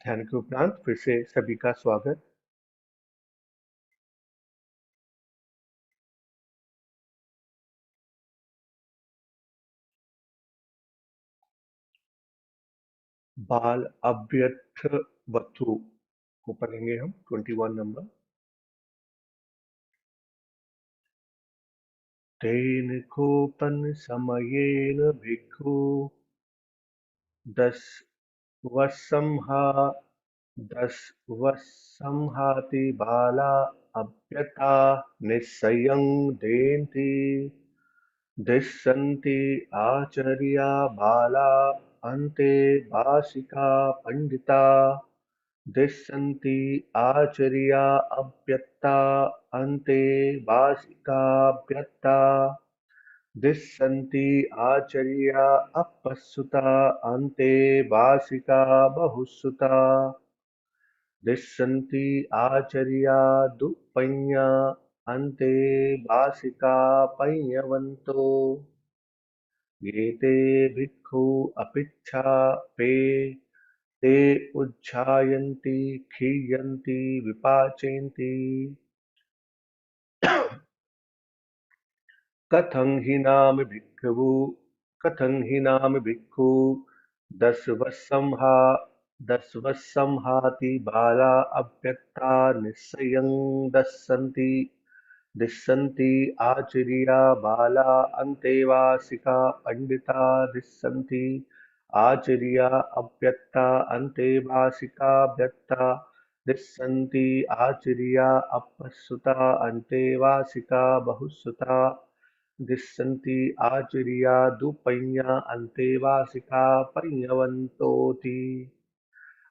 ध्यान के उपरांत फिर से सभी का स्वागत। बाल अव्यर्थ वस्तु को पढ़ेंगे हम 21 नंबर। तेन कोपन समयेन भिक्खु दस वसंहा दस वसंहाति बाला अव्यता निस्सयं देन्ति दिस्सन्ति आचर्या बाला अन्ते भाषिका पंडिता दिस्सन्ति आचर्या अव्यक्ता अन्ते भाषिकाव्यक्ता दिस्सन्ति आचर्या अपश्रुता अन्ते भाषिका बहुश्रुता दिस्सन्ति आचर्या दुप्पञ्या अन्ते भाषिका पञ्यवन्तो ये ते भिक्खु अपिच्छा पे ते उज्झायन्ति खीयन्ति विपाचयन्ति कथं हि नाम भिक्खु कथं हि नाम भिक्खु दशवस्संहाति बाला अव्यक्ता निस्सयं दस्सन्ति दिस्सन्ति आचर्या बाला अन्तेवासिका पंडिता दिस्सन्ति आचर्या अव्यक्ता अन्तेवासिका व्यक्ता दिस्सन्ति आचर्या अपश्रुता अन्तेवासिका बहुश्रुता दिस्सन्ति आचर्या दुपञ्या अन्तेवासिका पञ्यवन्तोति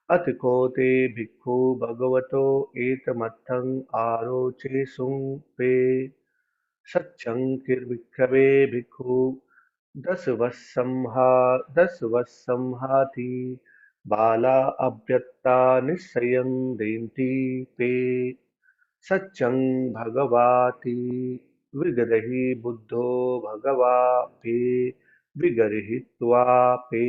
अथ को ते भिक्खु भगवतो एतमर्थं आरोचेषुं पे सच्चं किर्भिक्खवे भिक्खु दशवस्संहाति बाला अव्यक्ता निश्चयं देन्ति ते सच्चं भगवाति विगर्हि बुद्धो भगवा पे विगर्हित्वा पे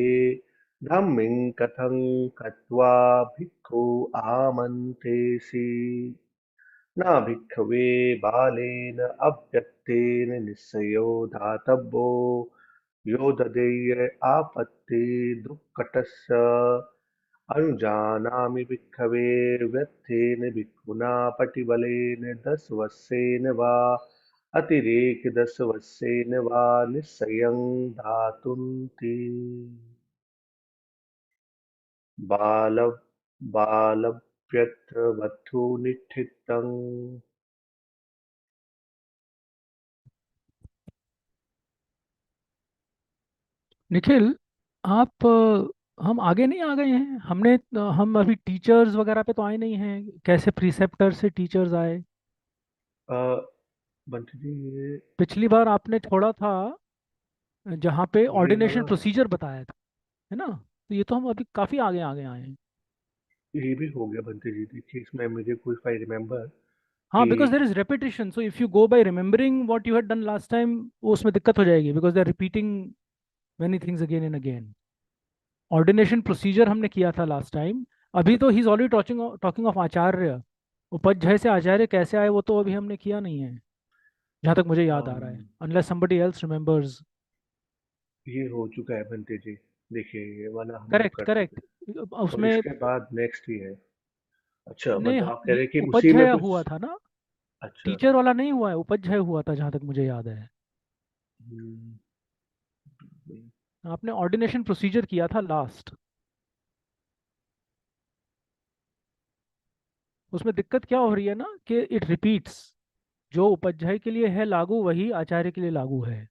धम्मिं कथं कत्वा भिक्खु आमन्त्रेषि न भिक्खवे बालेन अव्यक्तेन निश्चयो दातव्यो यो ददेय आपत्ति दुःखटस्य अनुजानामि भिक्खवे व्यर्थेन भिक्खुना पटिबलेन दशवस्येन वा अतिरेकदशवस्येन वा निश्चयं दातुन्ति बाल बालव्यत्र वधू निष्ठितम्। निखिल, आप हम आगे नहीं आ गए हैं। हम अभी टीचर्स वगैरह पे तो आए नहीं हैं। कैसे प्रीसेप्टर से टीचर्स आए? बंटी जी ये पिछली बार आपने छोड़ा था जहाँ पे ये ऑर्डिनेशन वाला प्रोसीजर बताया था, है ना? तो ये तो हम अभी काफ़ी आगे आगे आए हैं। ये भी हो गया बंटी जी। देखिए इसमें मुझे कुछ आई रिमेम्बर हाँ, कि because there is repetition, so if you go by remembering what you had done last time, उसमें दिक्कत हो जाएगी, because they are repeating many things again and again. Ordination procedure हमने किया था लास्ट टाइम। अभी तो he is already talking talking of Acharya. Upadhyay से आचार्य कैसे आए वो तो अभी हमने किया नहीं है, जहाँ तक मुझे याद आ रहा है, अम, अनलेस समबडी एल्स रिमेम्बर्स। ये हो चुका है बंटी जी। देखिए ये वाला हम लोग करेक्ट कर चुके करेक्ट। हैं और उसमें इसके बाद नेक्स्ट ही है। अच्छा नहीं, मतलब आप कह रहे हैं कि उसी में उपध्याय कुछ। हुआ था ना। अच्छा। टीचर वाला नहीं हुआ है, उपध्याय हुआ था जहाँ तक मुझे याद है। हम्म, हम्म, आपने ऑर्डिनेशन प्रोसीजर किया था लास्ट। उसमें दिक्कत क्या हो रही है ना कि इट रिपीट्स। जो उपाध्याय के लिए है लागू वही आचार्य के लिए लागू है।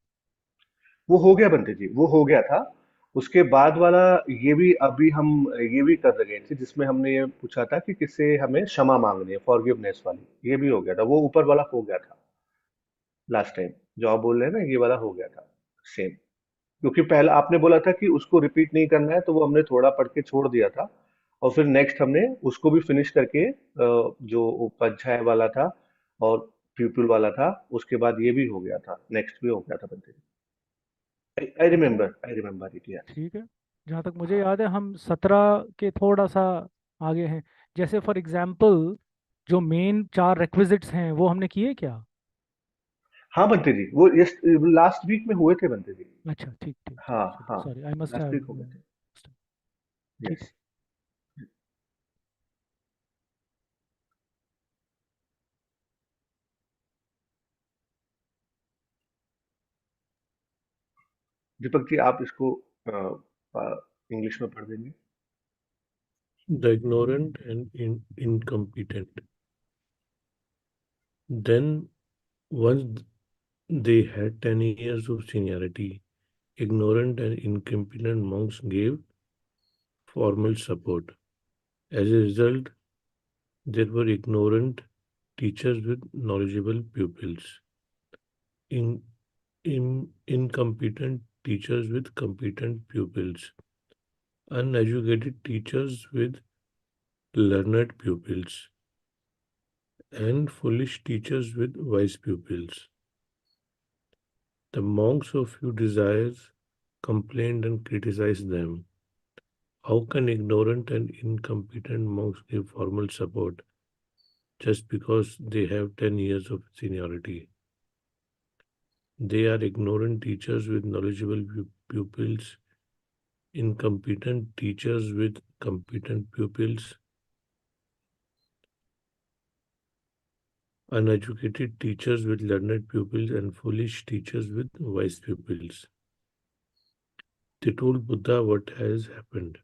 वो हो गया बंटी जी, वो हो गया था। उसके बाद वाला ये भी अभी हम ये भी कर रहे थे जिसमें हमने ये पूछा था कि किससे हमें क्षमा मांगनी है, फॉरगिवनेस वाली। ये भी हो गया था, वो ऊपर वाला हो गया था लास्ट टाइम। जो आप बोल रहे हैं ना ये वाला हो गया था सेम। क्योंकि पहला आपने बोला था कि उसको रिपीट नहीं करना है तो वो हमने थोड़ा पढ़ के छोड़ दिया था। और फिर नेक्स्ट हमने उसको भी फिनिश करके जो उपाध्याय वाला था और प्यूपिल वाला था, उसके बाद ये भी हो गया था, नेक्स्ट भी हो गया था बंदे। आई तो remember, I remember it, yes. ठीक है। जहाँ तक मुझे हाँ। याद है हम 17 के थोड़ा सा आगे हैं। जैसे फॉर एग्जाम्पल जो मेन 4 रिक्विजिट्स हैं वो हमने किए क्या? हाँ बनते जी, वो लास्ट वीक में हुए थे बनते जी। अच्छा, ठीक ठीक ठीक, हाँ चलिए हाँ, sorry, I must last have. Weak हो गए थे। ठीक यस। है। दीपक जी आप इसको इंग्लिश में पढ़ देंगे। The ignorant and incompetent. Then, once they had 10 years of seniority, ignorant and incompetent monks gave formal support. As a result, there were ignorant teachers with knowledgeable pupils, in, incompetent teachers with competent pupils, uneducated teachers with learned pupils, and foolish teachers with wise pupils. The monks of few desires complained and criticized them. How can ignorant and incompetent monks give formal support just because they have 10 years of seniority? They are ignorant teachers with knowledgeable pupils, incompetent teachers with competent pupils, uneducated teachers with learned pupils, and foolish teachers with wise pupils. They told Buddha what has happened.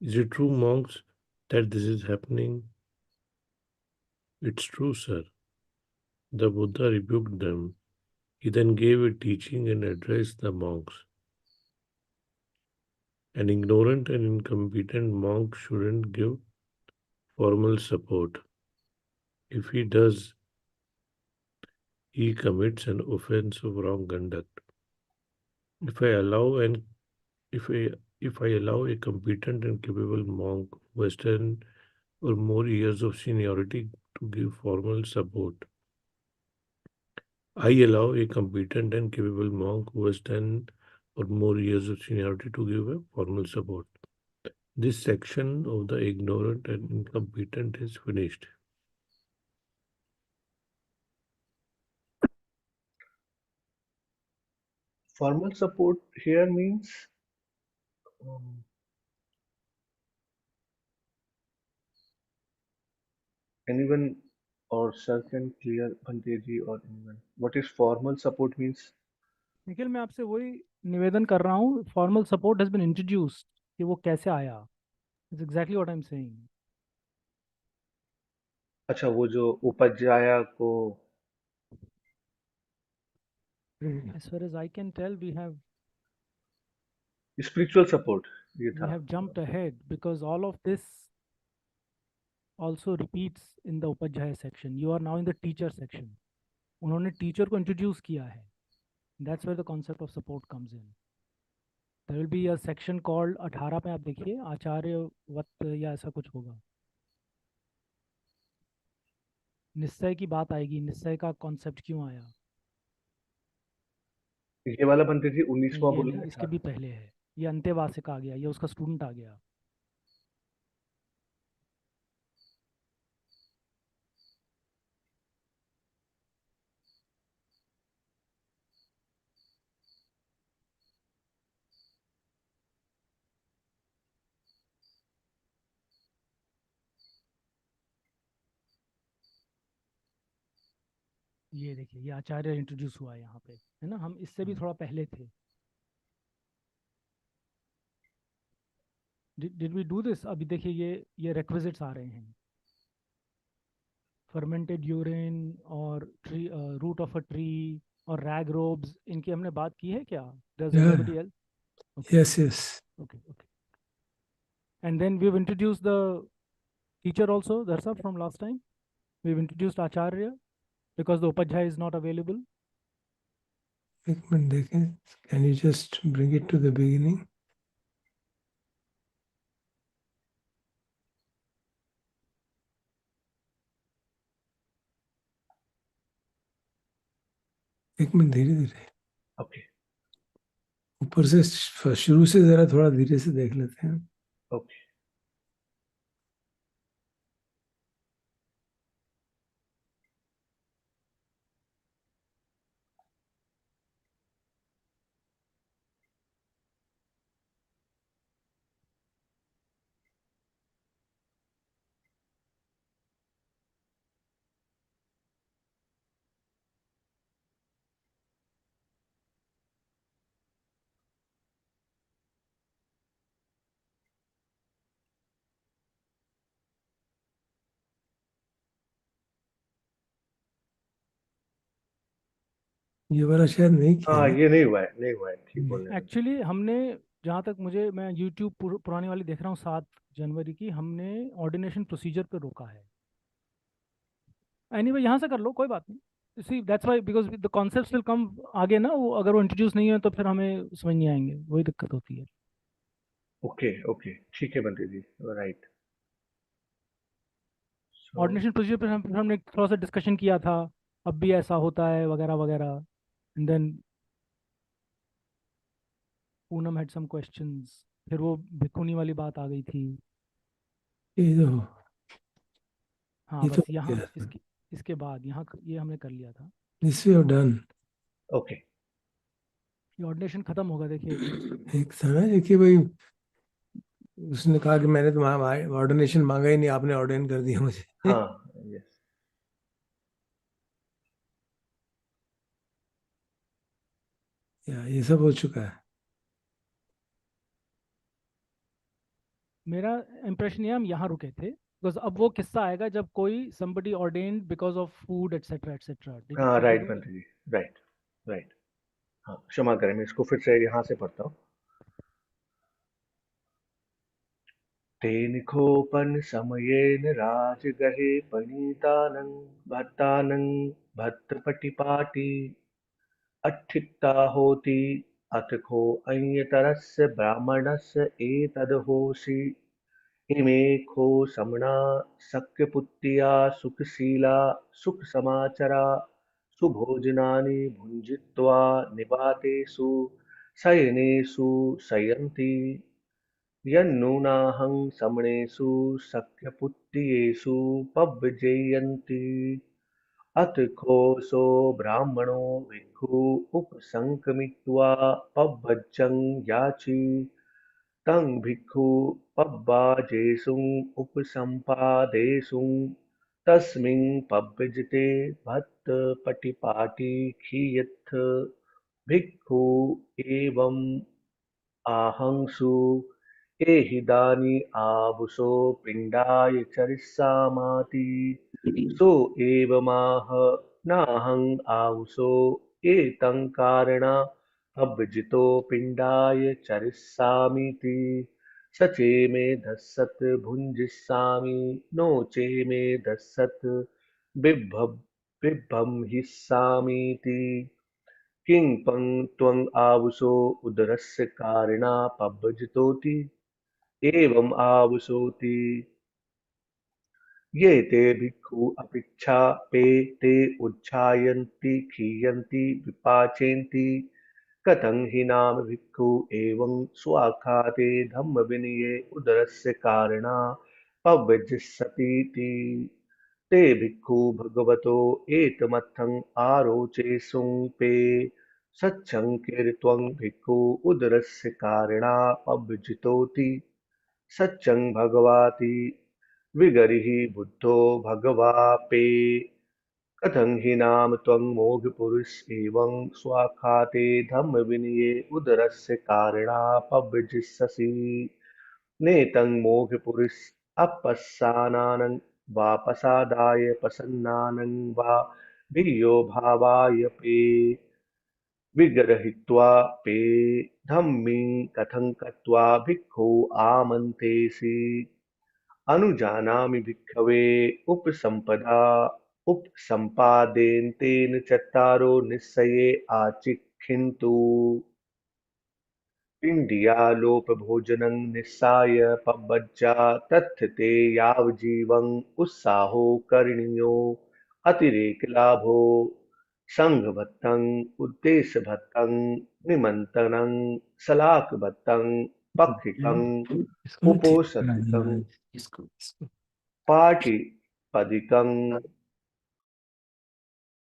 Is it true, monks, that this is happening? It's true, sir. The Buddha rebuked them. He then gave a teaching and addressed the monks. An ignorant and incompetent monk shouldn't give formal support. If he does, he commits an offense of wrong conduct. If I allow an if I if I allow a competent and capable monk who has 10 or more years of seniority to give formal support, I allow a competent and capable monk who has 10 or more years of seniority to give a formal support. This section of the ignorant and incompetent is finished. Formal support here means um, anyone or sir can clear Bhante ji or anyone. What is formal support means? Nikhil, मैं आपसे वही निवेदन कर रहा हूँ, formal support has been introduced, कि वो कैसे आया? It's exactly what I am saying. अच्छा वो जो उपाध्याय को as far as I can tell, spiritual support ये वी था। Have jumped ahead because all of this also repeats in the upadhyaya section. You are now in the teacher section. उन्होंने teacher को introduce किया है। That's where the concept of support comes in. There will be a section called 18 पे, आप देखिए, आचार्य वत या ऐसा कुछ होगा। निश्चय की बात आएगी, निश्चय का कॉन्सेप्ट क्यों आया। ये वाला Bhante जी नहीं, 19वां ये बोला नहीं, है इसके 18। भी पहले है। ये अंत्यवासिक आ गया, ये उसका स्टूडेंट आ गया। ये देखिए, ये आचार्य इंट्रोड्यूस हुआ है यहाँ पे, है ना। हम इससे भी थोड़ा पहले थे। Did we do this? अभी देखिए, ये रिक्विजिट्स आ रहे हैं। फर्मेंटेड यूरिन और tree, root of a tree और रैग रोब्स, इनकी हमने बात की है क्या? Does Yeah. Anybody else? Okay, Yes, yes. Okay, okay. And then we have introduced the teacher also, that's up from last time. We have introduced Acharya because the Upadhyaya is not available. एक minute देखें. Can you just bring it to the beginning? एक minute, धीरे धीरे, okay ऊपर से शुरू से जरा थोड़ा धीरे से देख लेते हैं. ओके। ये वाला शायद नहीं किया हाँ, ना। ये नहीं हुआ है, नहीं हुआ है, ठीक बोल रहे हैं। एक्चुअली हमने, जहाँ तक मुझे, मैं यूट्यूब पुरानी वाली देख रहा हूँ, 7 जनवरी की, हमने ऑर्डिनेशन प्रोसीजर पे रोका है। एनीवे यहाँ से कर लो, कोई बात नहीं। See that's why, because the concepts will come आगे ना, वो अगर वो इंट्रोड्यूस नहीं है तो फिर हमें समझ नहीं आएंगे, वही दिक्कत होती है। ओके ओके, ठीक है बंटी जी, राइट। सो ऑर्डिनेशन प्रोसीजर पे हमने थोड़ा सा डिस्कशन किया था, अब भी ऐसा होता है वगैरह वगैरह। And then Poonam had some questions, फिर वो भिखुनी वाली बात आ गई थी। ये तो हाँ ये तो बस हो यहाँ गया था। इसके बाद यहाँ ये हमने कर लिया था। This we have done. Okay. ये ऑर्डिनेशन खत्म होगा, देखिए एक मिनट। एक था ना कि भाई उसने कहा कि मैंने तुम्हारा ऑर्डिनेशन मांगा ही नहीं, आपने ऑर्डिनेट कर दिया मुझे। हाँ, यस। या ये सब हो चुका है। मेरा इंप्रेशन ये, हम यहाँ रुके थे, बिकॉज अब वो किस्सा आएगा जब कोई somebody ordained because of food etc etc। हाँ, did you right get it? Bunty ji, right, right. हाँ, क्षमा करें, मैं इसको फिर से यहाँ से पढ़ता हूँ। तेन खोपन समयेन राजगहे पणितानं भट्टानं भट्टपटिपाटी अठ्ठिता होति अथ खो अन्यतरस्य ब्राह्मणस्य एतद्होषि इमे खो समना शक्यपुत्र्या सुखशीला सुखसमाचरा सुभोजनानि भुञ्जित्वा निवातेषु शयनेषु शयन्ति यन्नूनाहं समणेषु शक्यपुत्र्येषु पव्यजेयन्ति अथ घोषो ब्राह्मणो भिक्खु उपसङ्क्रमित्वा पव्वजं याचि तं भिक्खु पव्वाजेषुं उपसम्पादेषुं तस्मिन् पव्यजते भट्टपटिपाटी खीयथ भिक्खु एवम् आहंसु एहिदानि आबुषो पिण्डाय चरिष्यामाति सो एवमाह नाहं आहुषो एतं कारणा अभ्जितो पिण्डाय चरिष्यामीति स चेमे दस्सत् भुञ्जिष्यामि नो चेमे दस्सत् बिभ्भ बिभ्रंहिष्यामीति किं पं त्वं आहुषो उदरस्य कारिणा पभ्जितोति एवम् आहुषोति ये ते भिक्खु अपिच्छा पे ते उज्झायन्ति खीयन्ति विपाचेन्ति कथं हि नाम भिक्खु एवं स्वाखाते धम्म विनये उदरस्य कारणा पव्यजिष्यतीति ते भिक्खु भगवतो एतमर्थं आरोचे सुङ्पे सच्चं भिक्खु उदरस्य कारिणा पव्यजितोति सच्चं भगवाति विगरिः बुद्धो भगवापे कथं हि नाम त्वं मोघपुरुष एवं स्वाखाते धम्म विनये उदरस्य कारिणा पव्यजिष्यसि नेतं मोघपुरुष अपस्सानानं वापसादाय प्रसन्नानं वा भियो भावाय पे विगरहित्वा पे धम्मी कथं कृत्वा भिक्खु आमन्तेषि अनुजानामि भिक्खवे उपसम्पदा उपसम्पादेन चत्वारो निस्सये आचिक्खिन्तु पिण्डियालोपभोजनं निस्साय पब्बज्जा तत्थते यावज्जीवं उत्साहो करणीयो अतिरेकलाभो संघभत्तं उद्देशभत्तं निमन्त्रणं शलाकभत्तं पक्षिकं इसको ना ठीक करा उपोषदिकं देना। इसको पाटिपदिकं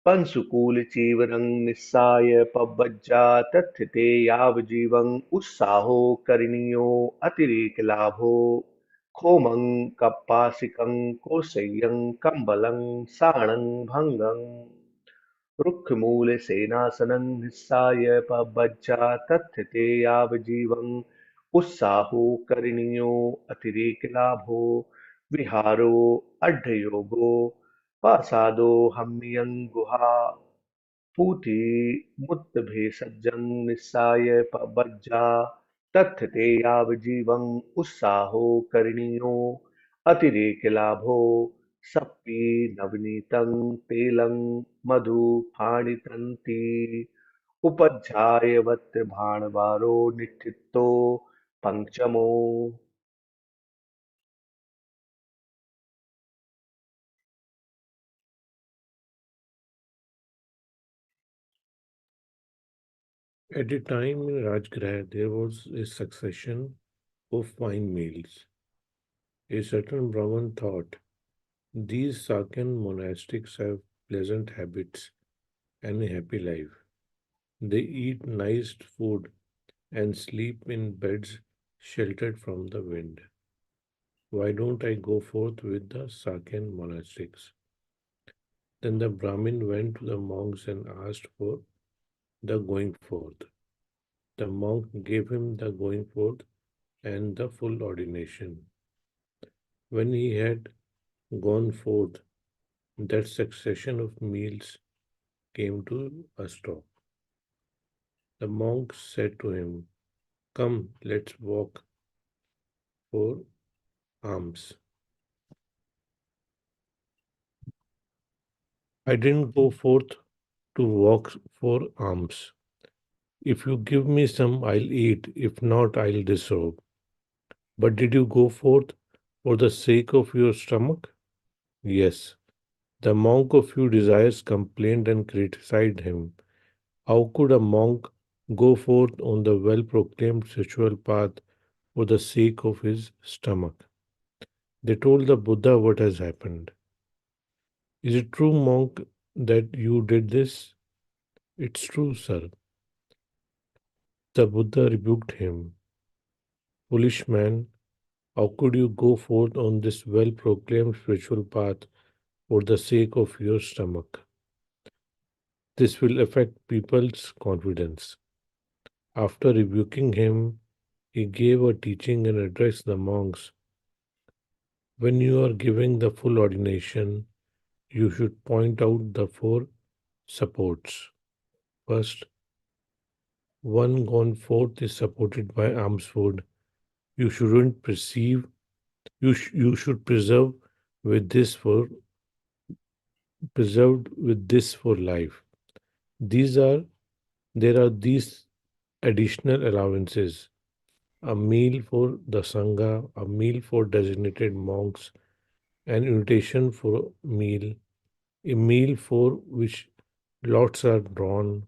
पंशुकूलचीवरं निस्साय पव्वज्जा तत्थिते यावज्जीवं उत्साहो करणीयो अतिरेकलाभो खोमं कप्पासिकं कोशय्यं कम्बलं साणं भङ्गं रुक्षमूलसेनासनं निस्साय पव्वज्जा तत्थिते यावज्जीवं उत्साहो करणीयो अतिरेकलाभो विहारो अढ्ययोगो पासादो हम्मियं गुहा पूति मुक्त भेषजं निस्साय बज्जा तत्थ ते यावजीवं उत्साहो करणीयो अतिरेक लाभो सप्पी नवनीतं तेलं मधु फाणितंती उपध्यायवत् भाणवारो निठितो पंचमो. At a time in Rajgarh, there was a succession of fine meals. A certain Brahman thought, these Sakyan monastics have pleasant habits and a happy life. They eat nice food and sleep in beds sheltered from the wind. Why don't I go forth with the Sakyan monastics? Then the Brahmin went to the monks and asked for the going forth. The monk gave him the going forth and the full ordination. When he had gone forth, that succession of meals came to a stop. The monk said to him, come, let's walk for alms. I didn't go forth to walk for alms. If you give me some, I'll eat. If not, I'll disrobe. But did you go forth for the sake of your stomach? Yes. The monk of few desires complained and criticized him. How could a monk go forth on the well proclaimed spiritual path for the sake of his stomach? They told the Buddha what has happened. Is it true, monk, that you did this? It's true, sir. The Buddha rebuked him. Foolish man, how could you go forth on this well proclaimed spiritual path for the sake of your stomach? This will affect people's confidence. After rebuking him, he gave a teaching and addressed the monks. When you are giving the full ordination, you should point out the four supports. First, one gone forth is supported by alms food. You shouldn't perceive. You should with this for preserved with this for life. These are there are these additional allowances: a meal for the sangha, a meal for designated monks, an invitation for a meal for which lots are drawn,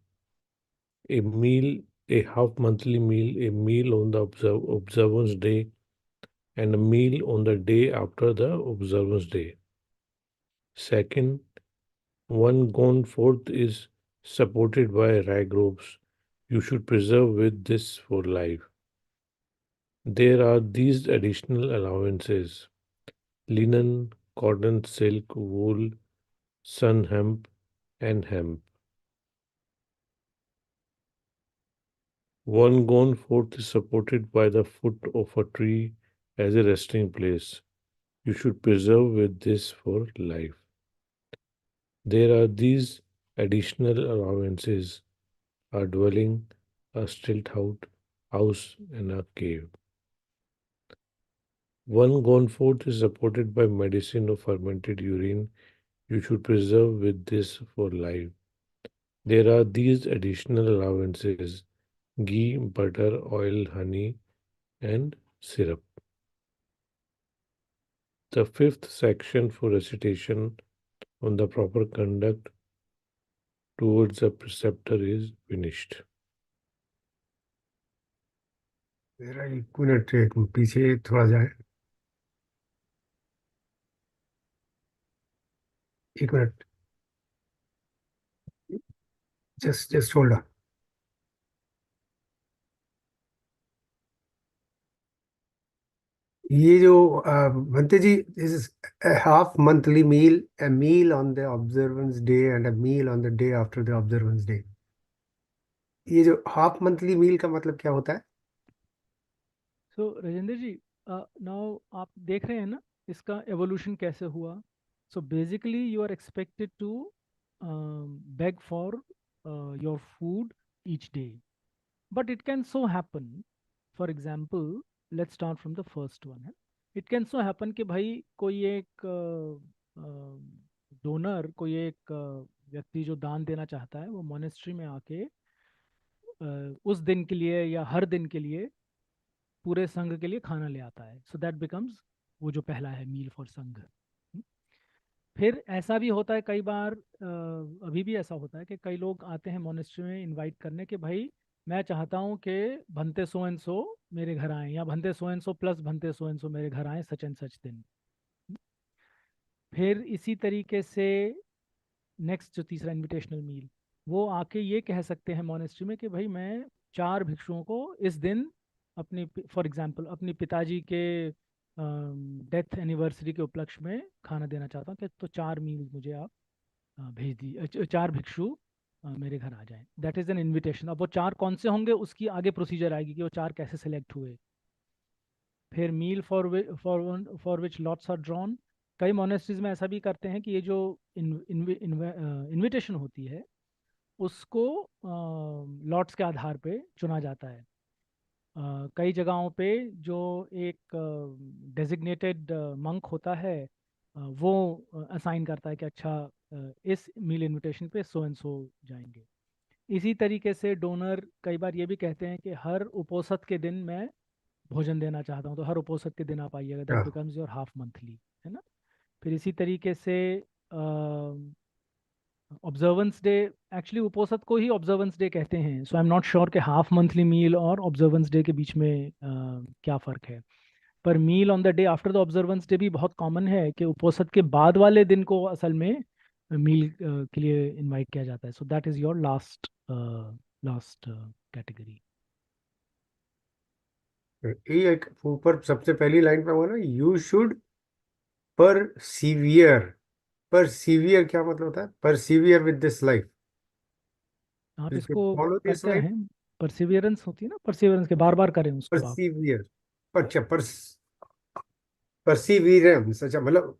a meal, a half monthly meal, a meal on the observance day, and a meal on the day after the observance day. Second, one gone forth is supported by rag ropes. You should preserve with this for life. There are these additional allowances: linen, cotton, silk, wool, sun hemp, and hemp. One gone forth is supported by the foot of a tree as a resting place. You should preserve with this for life. There are these additional allowances: a dwelling, a stilt house, and a cave. One gone forth is supported by medicine of fermented urine. You should preserve with this for life. There are these additional allowances: ghee, butter, oil, honey, and syrup. The fifth section for recitation on the proper conduct towards the preceptor is finished. मेरा एक minute पीछे थोड़ा जाए. एक minute. Just hold on. ये जो Bhante ji, this is half monthly meal, a meal on the observance day and a meal on the day after the observance day. ये जो हाफ मंथली मील का मतलब क्या होता है? सो राजेंद्र जी, नाउ आप देख रहे हैं ना इसका एवोल्यूशन कैसे हुआ. So basically you are expected to beg for your food each day. But it can so happen, for example, let's start from the first one. It can so happen कि भाई कोई एक डोनर, कोई एक व्यक्ति जो दान देना चाहता है, वो मोनेस्ट्री में आके उस दिन के लिए या हर दिन के लिए पूरे संघ के लिए खाना ले आता है. सो दैट बिकम्स वो जो पहला है, मील फॉर संघ. फिर ऐसा भी होता है कई बार, अभी भी ऐसा होता है कि कई लोग आते हैं मोनेस्ट्री में इनवाइट करने के भाई मैं चाहता हूँ कि भंते सो एंड सो मेरे घर आए, या Bhante so and so plus Bhante so and so मेरे घर आए सच एंड सच दिन. फिर इसी तरीके से नेक्स्ट जो तीसरा इनविटेशनल मील, वो आके ये कह सकते हैं मोनेस्ट्री में कि भाई मैं 4 भिक्षुओं को इस दिन अपनी, फॉर एग्जांपल अपनी पिताजी के डेथ एनिवर्सरी के उपलक्ष्य में खाना देना चाहता हूँ, कि तो 4 मील मुझे आप भेज दी, 4 भिक्षु मेरे घर आ जाएं. That is an invitation. अब वो 4 कौन से होंगे उसकी आगे प्रोसीजर आएगी कि वो 4 कैसे सेलेक्ट हुए. फिर meal for which lots are drawn. कई मोनेस्ट्रीज में ऐसा भी करते हैं कि ये जो इनविटेशन होती है उसको लॉट्स के आधार पे चुना जाता है. कई जगहों पे जो एक डेजिग्नेटेड मंक होता है, वो असाइन करता है कि अच्छा इस मील इनविटेशन पे सो एंड सो जाएंगे. इसी तरीके से डोनर कई बार ये भी कहते हैं कि हर उपोषद के दिन मैं भोजन देना चाहता हूँ, तो हर उपोषद के दिन आप आइएगा. दैट हाँ. बिकम्स योर हाफ मंथली, है ना. फिर इसी तरीके से ऑब्जर्वेंस डे, एक्चुअली उपोषद को ही ऑब्जर्वेंस डे कहते हैं. सो आई एम नॉट श्योर कि हाफ मंथली मील और ऑब्जर्वेंस डे के बीच में क्या फ़र्क है. पर meal on the day after the observance day भी बहुत कॉमन है कि उपोषद के बाद वाले दिन को असल में मील के लिए इनवाइट किया जाता है. So that is your last last category. ये एक ऊपर सबसे पहली लाइन पे हुआ ना, यू शुड परसीवियर. परसीवियर क्या मतलब होता है? परसीवियर विद दिस लाइफ. आप यू शुड इसको फॉलो दिस करते लाइफ. रहें. परसिवियरेंस होती है ना, परसिवियरेंस के बार बार करें उसको आप. परसीवियर. अच्छा, परसीवियरेंस. अच्छा, मतलब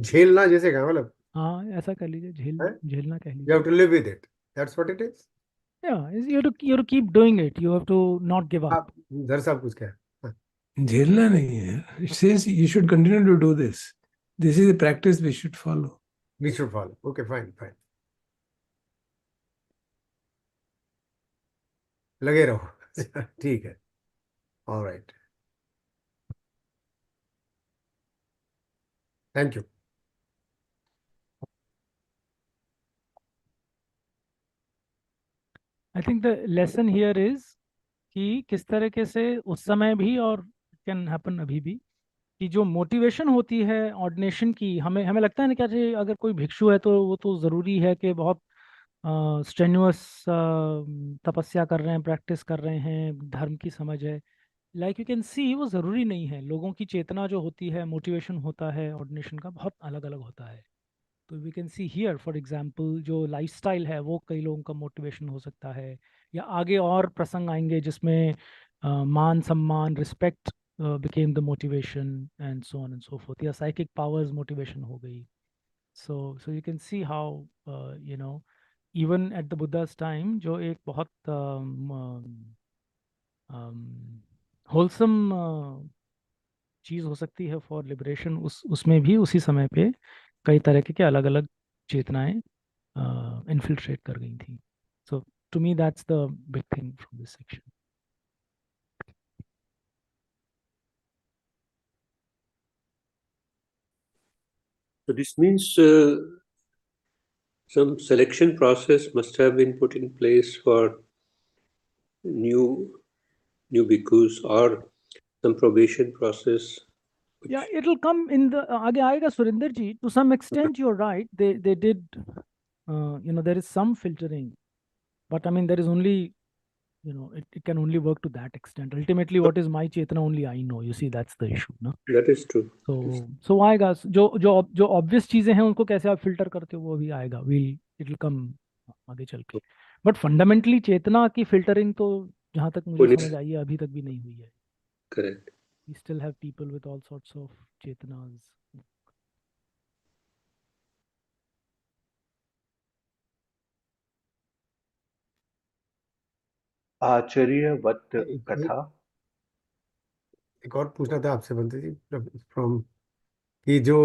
झेलना जैसे का मतलब हाँ ऐसा कह लीजिए, है. झेलना कह यू हैव लीजिए. To live with it. That's what it is. Yeah, you have to keep doing it. You have to not give up. आप इधर सब कुछ क्या है. हाँ. झेलना नहीं है. It says you should continue to do this. This is a practice we should follow. We should follow. Okay, fine, fine. लगे रहो. ठीक है. All right. Thank you. I think the lesson here is कि किस तरीके से उस समय भी और कैन हैपन अभी भी, कि जो मोटिवेशन होती है ऑर्डिनेशन की, हमें हमें लगता है ना कि अरे अगर कोई भिक्षु है तो वो तो ज़रूरी है कि बहुत स्ट्रेन्युअस तपस्या कर रहे हैं, प्रैक्टिस कर रहे हैं, धर्म की समझ है. लाइक यू कैन सी वो ज़रूरी नहीं है. लोगों की चेतना जो होती है, मोटिवेशन होता है ऑर्डिनेशन का, बहुत अलग अलग होता है. तो we can see here for example जो लाइफस्टाइल है वो कई लोगों का मोटिवेशन हो सकता है. या आगे और प्रसंग आएंगे जिसमें मान सम्मान, respect became the motivation, and so on and so forth. या साइकिक पावर्स मोटिवेशन हो गई. So you can see how you know even at the Buddha's time जो एक बहुत होलसम चीज़ हो सकती है फॉर लिबरेशन, उसमें भी उसी समय पे कई तरह के अलग अलग चेतनाएं इन्फिल्ट्रेट कर गई थी. So to me that's the big thing from this section. So this means some selection process must have been put in place for new bhikkhus, or some probation process. Yeah, it'll come in the आगे आएगा सुरेंद्र जी. To some extent you're right, they did there is some filtering, but I mean there is only, it can only work to that extent. Ultimately what is my chetana only I know. You see, that's the issue, no? That is true. So आएगा. जो obvious चीजें हैं उनको कैसे आप filter करते हो वो भी आएगा. इट विल कम आगे चल के. बट फंडामेंटली चेतना की फिल्टरिंग तो जहाँ तक मुझे समझ आई है अभी तक भी नहीं हुई है. Correct. We still have people with all sorts of Chetna's. आश्चर्यवत् कथा। एक और पूछना था आपसे बंते जी, फ्रॉम कि जो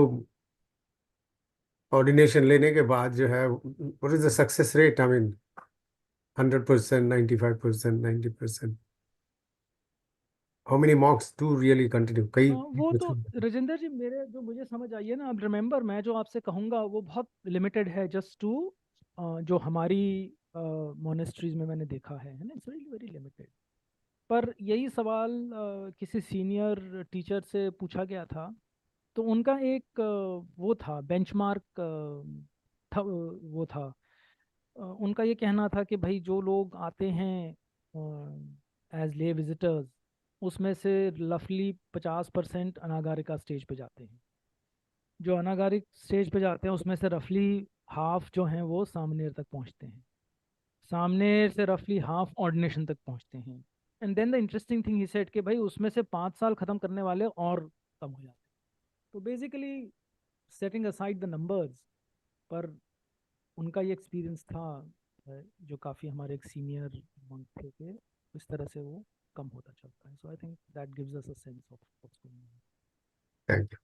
ऑर्डिनेशन लेने के बाद जो है, what is the success rate? I mean 100%, 95%, 90%? How many मॉक्स do really continue? कई वो तो राजेंद्र जी, मेरे जो मुझे समझ आई है ना, अब रिमेंबर मैं जो आपसे कहूँगा वो बहुत लिमिटेड है, जस्ट टू जो हमारी मोनेस्ट्रीज में मैंने देखा है ना, इट्स वेरी वेरी लिमिटेड। पर यही सवाल किसी सीनियर टीचर से पूछा गया था, तो उनका एक वो था बेंचमार्क था, वो था उनका ये कहना था कि भाई जो लोग आते हैं एज ले विजिटर्स, उसमें से रफली 50% अनागारिका स्टेज पे जाते हैं। जो अनागारिक स्टेज पे जाते हैं उसमें से रफली हाफ जो हैं वो सामनेर तक पहुंचते हैं, सामने से रफली हाफ ऑर्डिनेशन तक पहुंचते हैं। And then the interesting thing he said कि भाई उसमें से 5 साल ख़त्म करने वाले और कम हो जाते हैं। तो basically setting aside the numbers, पर उनका ये एक्सपीरियंस था जो काफ़ी हमारे एक सीनियर मंक थे कि इस तरह से वो कम होता चलता है। So I think that gives us a sense of what's going on. Thank you.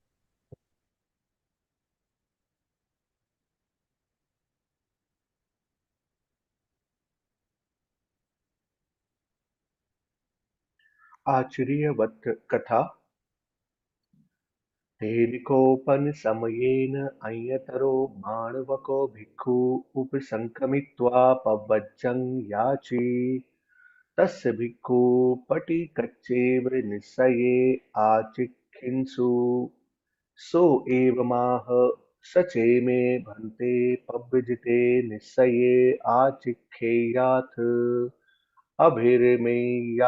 आश्चर्यवत् कथा। तेनिकोपनिसमयेन अय्यतरो माणवको भिक्खु उपसङ्क्रमित्वा पव्वजं याचि तस्य भिक्खु पटिकच्चेव निस्सये आचिक्खिन्सु सो एवमाह सचेमे भन्ते पव्वजिते निस्सये आचिक्खेयाथ अभिर्मेयामहम्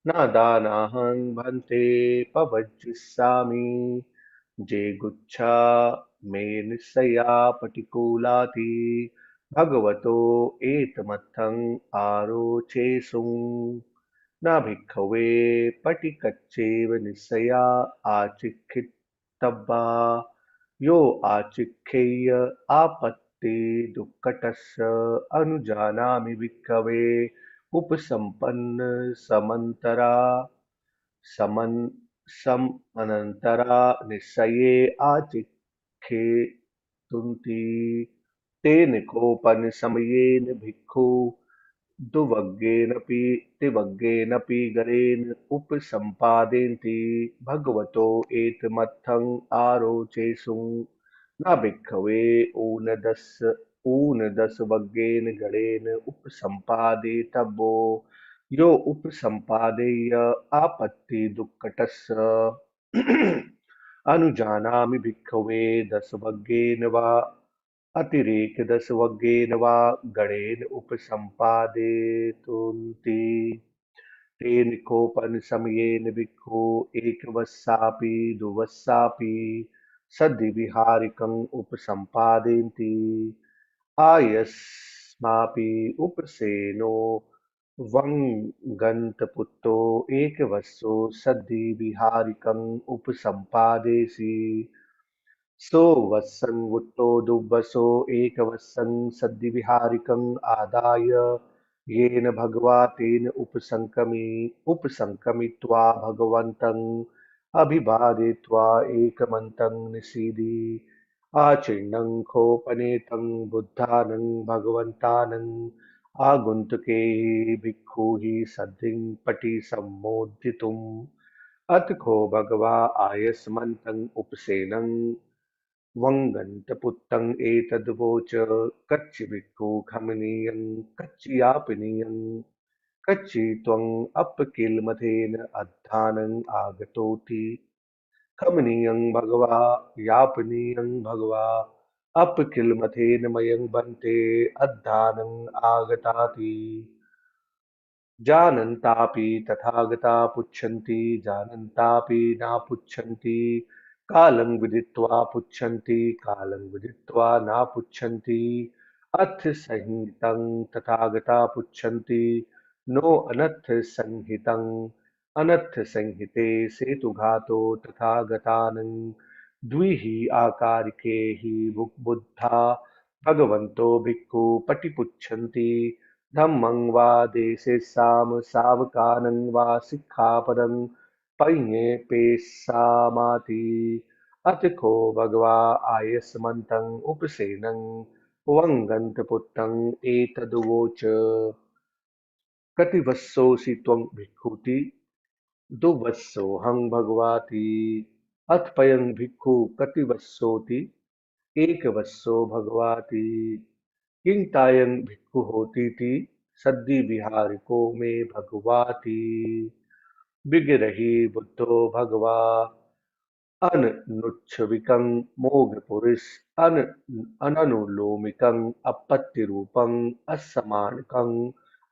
न दानाहं भन्ते पवजिष्यामि जे गुच्छा मे निस्सया पटिकूलाति भगवतो एतमर्थं आरोचेषुं न भिक्खवे पटिकच्चेव निस्सया आचिक्खितव्वा यो आचिक्खेय आपत्ति दुःखटस्य अनुजानामि भिक्खवे उपसम्पन्न समन्तरा समन सम अनंतरा निस्सये आचिखेतुन्ति तेन कोपनिसमयेन भिक्खु दुवग्गेनपि तिवग्गेनपि गरेण उपसम्पादयन्ति भगवतो एतमर्थं आरोचेषु न भिक्खवे ऊनदस वग्गेन गणेन उपसम्पादितव्यो यो उपसम्पादेय आपत्ति दुःखटस्य अनुजानामि भिक्खवे दशवग्गेन वा अतिरेकदशवग्गेन वा गणेन उपसम्पादेतुन्ति तेन कोपनिसमयेन भिक्खु एकवस्सापि दुवस्सापि सद्विहारिकम् उपसम्पादयन्ति आयस्मापि उपसेनो वङ्गन्तपुत्तो एकवस्सो सद्विहारिकम् उपसम्पादेसि सो वत्सङ्गुत्तो दुर्वसो एकवत्सं सद्विहारिकम् आदाय येन भगवा तेन उपसङ्कमित्वा भगवन्तम् अभिवादयित्वा एकमन्तं निषीदि आचिर्णं खोपनेतं बुद्धानं भगवन्तानं आगुन्तुकैः भिक्खुः सद्धिं पटि सम्मोदितुम् अथ खो भगवा आयस्मन्तम् उपसेनं वङ्गन्तपुत्तम् एतद्वोच कच्चिभिक्खु खमनीयं कच्चियापनीयं कच्चि त्वम् अपकिलमथेन अद्धानम् आगतोऽति खमनीयं भगवा यापनीयं भगवा अपकिलमथेन मयं बन्ते अद्धानम् आगताति जानन्तापि तथागता पुच्छन्ति जानन्तापि न पुच्छन्ति कालं विदित्वा पुच्छन्ति कालं विदित्वा न पुच्छन्ति अथ संहितं तथागता पुच्छन्ति नो अनथ संहितं अनथ संहिते सेतुघातो तथागतानं द्विहि आकारिके हि बुद्धा भगवन्तो भिक्खु पटिपुच्छन्ति धम्मं वा देशे साम सावकानं वा सिक्खापदं पय्येपेस्सामाति अतिको भगवा आयस्मन्तं उपसेनं वङ्गन्तपुत्रं एतदुवोच कतिवत्सोऽसि त्वं भिक्खुति दुर्वत्सोऽहं भगवाति अथ पयं भिक्खु कतिवत्सोति एकवत्सो भगवाति किंतायं भिक्खु होतीति सद्दि विहारिको मे भगवाति विग्रही बुद्धो भगवा अनुच्छविकं मोघपुरुष अन अननुलोमिकं अपत्तिरूपं असमानकं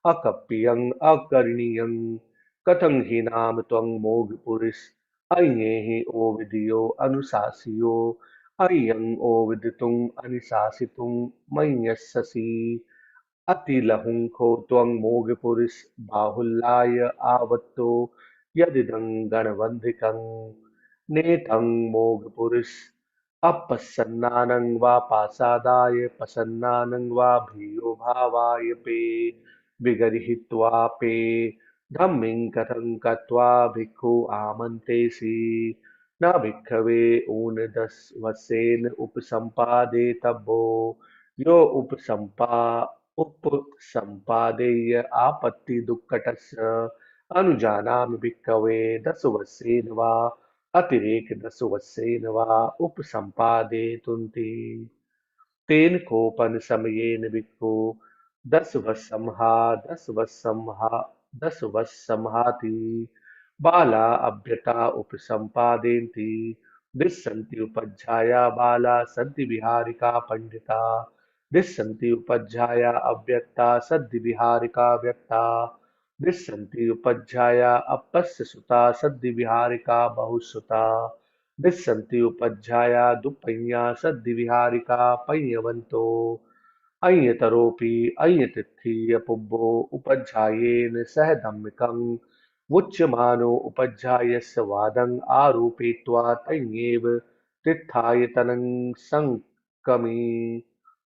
अकप्पियं अकरणीयं कथं हि नाम त्वं मोघपुरुष अय्ये हि ओ विधियो अनुशासियो अय्यं ओ विदितुं अनुशासितुं मय्यस्ससि अतिलहुंखो त्वं मोघपुरुष बाहुल्याय आवत्तो यदिदं गणवन्धिकं नेतं मोघपुरुष अपसन्नानं वा पासादाय प्रसन्नानं वा भियो भावाय पे विगर्हित्वा पे धम्मिं कथं कत्वा भिक्खु आमन्तेसि न भिक्खवे ऊनदस्वसेन उपसम्पादेतव्यो यो उपसम्पादेय आपत्ति दुःखटस्य अनुजानामि भिक्खवे दशवस्येन वा अतिरेक दशवस्येन वा उपसम्पादेतुन्ति तेन कोपन समयेन भिक्खु दस वत्समहाति बाला अभ्यता उपसम्पादेन्ति दिस्सन्ति उपज्जाया बाला सन्ति विहारिका पंडिता दिस्सन्ति उपज्जाया अव्यक्ता सद्दि विहारिका व्यक्ता दिस्सन्ति उपज्जाया अपस्य सुता सद्दि विहारिका बहुसुता दिस्सन्ति उपज्जाया दुप्पय्या सद्दि विहारिका पय्यवन्तो अय्यतरोऽपि अय्यतिथीयपुब्बो उपज्जायेन सह धम्मिकं मुच्यमानो उपज्जायस्य वादं आरोपयित्वा तय्येव तित्थायतनं संकमी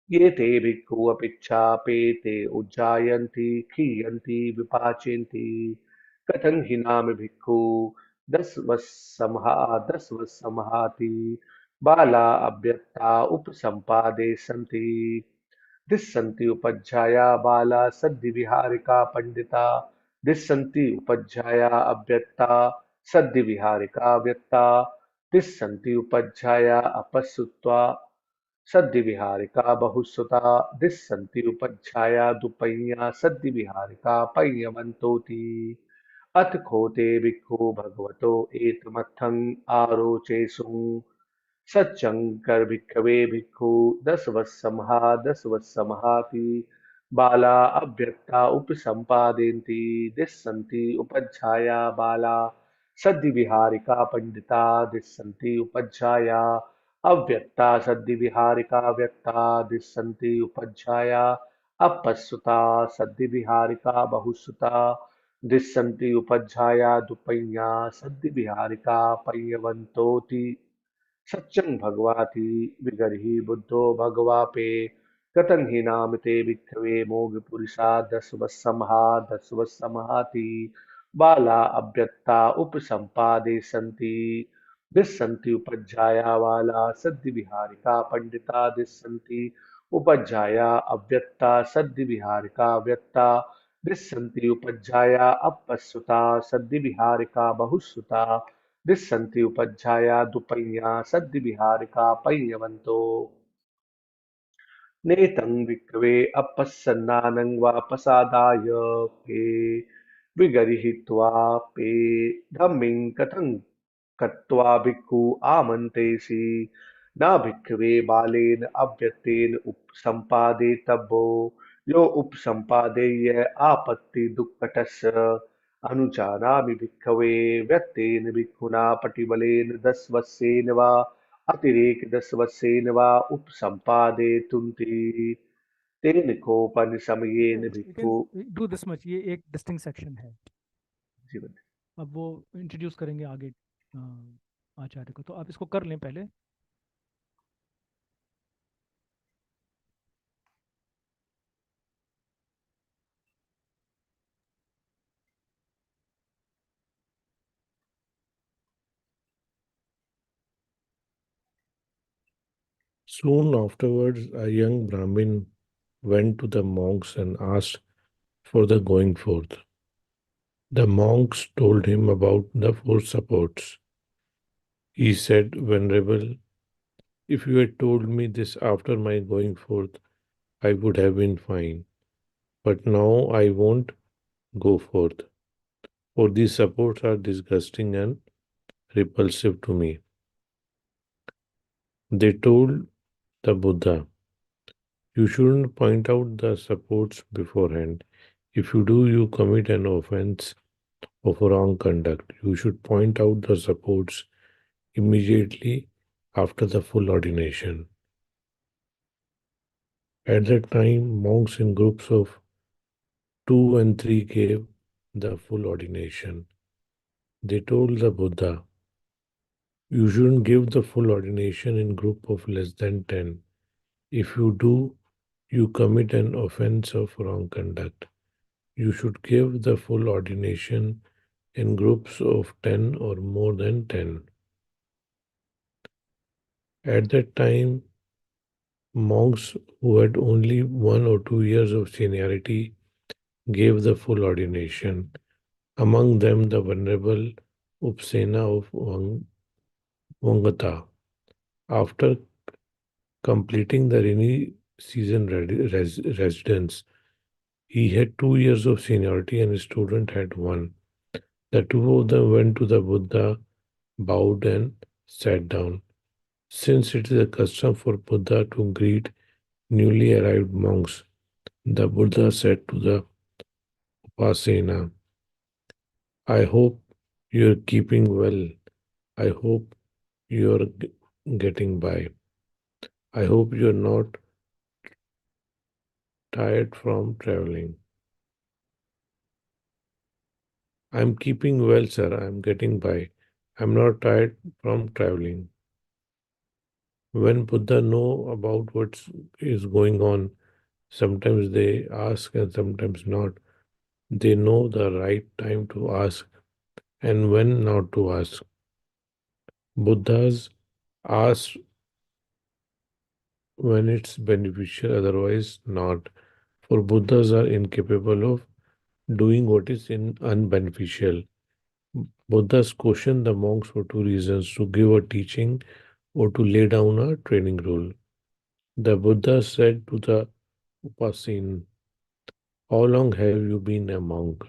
ये ते भिक्खु अपिच्छापे ते उज्जायन्ति खीयन्ति विपाचयन्ति कथं हि नाम भिक्खु दशवत्समहाति बाला अव्यक्ता उपसम्पादे सन्ति दिस्सन्ति उपज्जाया बाला सद्दि विहारिका पंडिता दिस्सन्ति उपज्जाया अव्यक्ता सद्दि विहारिका व्यक्ता दिस्सन्ति उपज्जाया अपसुत्वा सद्दि विहारिका बहुसुता दिस्सन्ति उपज्जाया दुपय्या सद्दि विहारिका पय्यवन्तोति अथ खोते भिक्खु भगवतो एतमर्थं आरोचेषुं सच्चंकर भिक्खवे भिक्खु दशवत्समहाति बाला अभ्यक्ता उपसम्पादेन्ति दिस्सन्ति उपज्जाया बाला सद्दि विहारिका पंडिता दिस्सन्ति उपज्जाया अव्यक्ता सद्दि विहारिका व्यक्ता दिस्सन्ति उपज्जाया अपस्सुता सद्दि विहारिका बहुसुता दिस्सन्ति उपज्जाया दुपय्या सद्दि विहारिका पय्यवन्तोति सच्चं भगवाति विगर्हि बुद्धो भगवापे कथं हि नाम ते भिक्खवे मोघपुरुषा दशवत्समहाति बाला अव्यक्ता उपसम्पादे सन्ति दिस्सन्ति उपज्जाया बाला सद्दि विहारिका पंडिता दिस्सन्ति उपज्जाया अव्यक्ता सद्दि विहारिका व्यक्ता दिस्सन्ति उपज्जाया अपस्सुता सद्दि विहारिका बहुसुता दिस्सन्ति उपज्जाया दुपय्या सद्दि विहारिका पय्यवन्तो नेतं भिक्खवे अपस्सन्नानं वा प्रसादाय पे विगर्हित्वा पे धम्मिं कथं कत्वा भिक्खु आमन्तेसि न भिक्खवे बालेन अव्यक्तेन उपसम्पादेतव्यो यो उपसम्पादेय आपत्ति दुःखटस्य अनुजानामि भिक्खवे व्यक्तेन भिक्खुना पटिबलेन दशवत्सेन वा अतिरेक दशवत्सेन वा उपसम्पादेतुन्ति तेन कोपन समयेन You bhikkhu can do this much. ये एक डिस्टिंक्ट सेक्शन है। जीवन अब वो इंट्रोड्यूस करेंगे आगे आचार्य को, तो आप इसको कर लें पहले। Soon afterwards, a young Brahmin went to the monks and asked for the going forth. The monks told him about the four supports. He said, Venerable, if you had told me this after my going forth, I would have been fine. But now I won't go forth, for these supports are disgusting and repulsive to me. They told the Buddha, you shouldn't point out the supports beforehand. If you do, you commit an offense of wrong conduct. You should point out the supports immediately after the full ordination. At that time, monks in groups of 2 and 3 gave the full ordination. They told the Buddha, you shouldn't give the full ordination in group of less than 10. If you do, you commit an offense of wrong conduct. You should give the full ordination in groups of 10 or more than 10. At that time, monks who had only 1 or 2 years of seniority gave the full ordination. Among them, the Venerable Upsena of Vangata. After completing the rainy season residence, he had 2 years of seniority and his student had one. The two of them went to the Buddha, bowed and sat down. Since it is a custom for Buddha to greet newly arrived monks, the Buddha said to the Upasena, I hope you're keeping well. I hope you're getting by. I hope you're not tired from traveling. I'm keeping well, sir. I'm getting by. I'm not tired from traveling. When Buddha know about what is going on, sometimes they ask and sometimes not. They know the right time to ask and when not to ask. Buddhas ask when it's beneficial, otherwise not. For Buddhas are incapable of doing what is unbeneficial. Buddhas caution the monks for two reasons: to give a teaching or to lay down a training rule. The Buddha said to the Upasin, how long have you been a monk?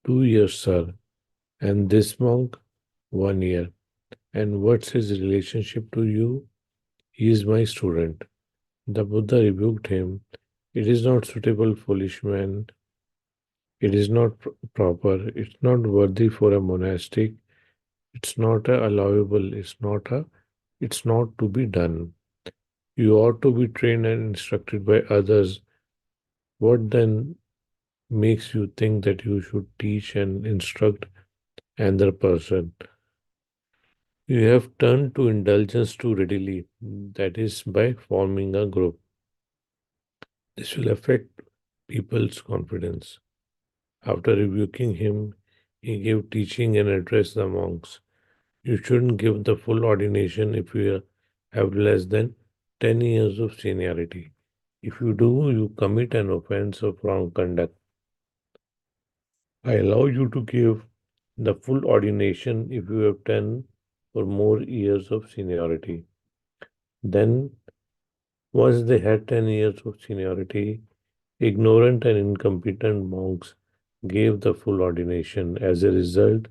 2 years, sir. And this monk? 1 year. And what's his relationship to you? He is my student. The Buddha rebuked him. It is not suitable, foolish man. It is not proper. It's not worthy for a monastic. It's not allowable. It's not to be done. You ought to be trained and instructed by others. What then makes you think that you should teach and instruct another person? You have turned to indulgence too readily, that is, by forming a group. This will affect people's confidence. After rebuking him, he gave teaching and addressed the monks. You shouldn't give the full ordination if you have less than 10 years of seniority. If you do, you commit an offense of wrong conduct. I allow you to give the full ordination if you have 10 or more years of seniority. Then, once they had 10 years of seniority, ignorant and incompetent monks gave the full ordination. As a result,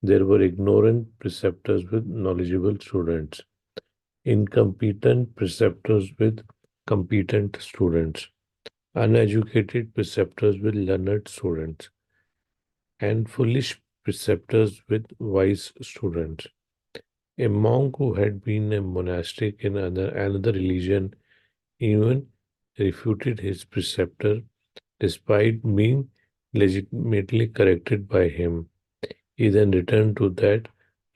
there were ignorant preceptors with knowledgeable students, incompetent preceptors with competent students, uneducated preceptors with learned students, and foolish preceptors with wise students. A monk who had been a monastic in another religion even refuted his preceptor despite being legitimately corrected by him. He then returned to that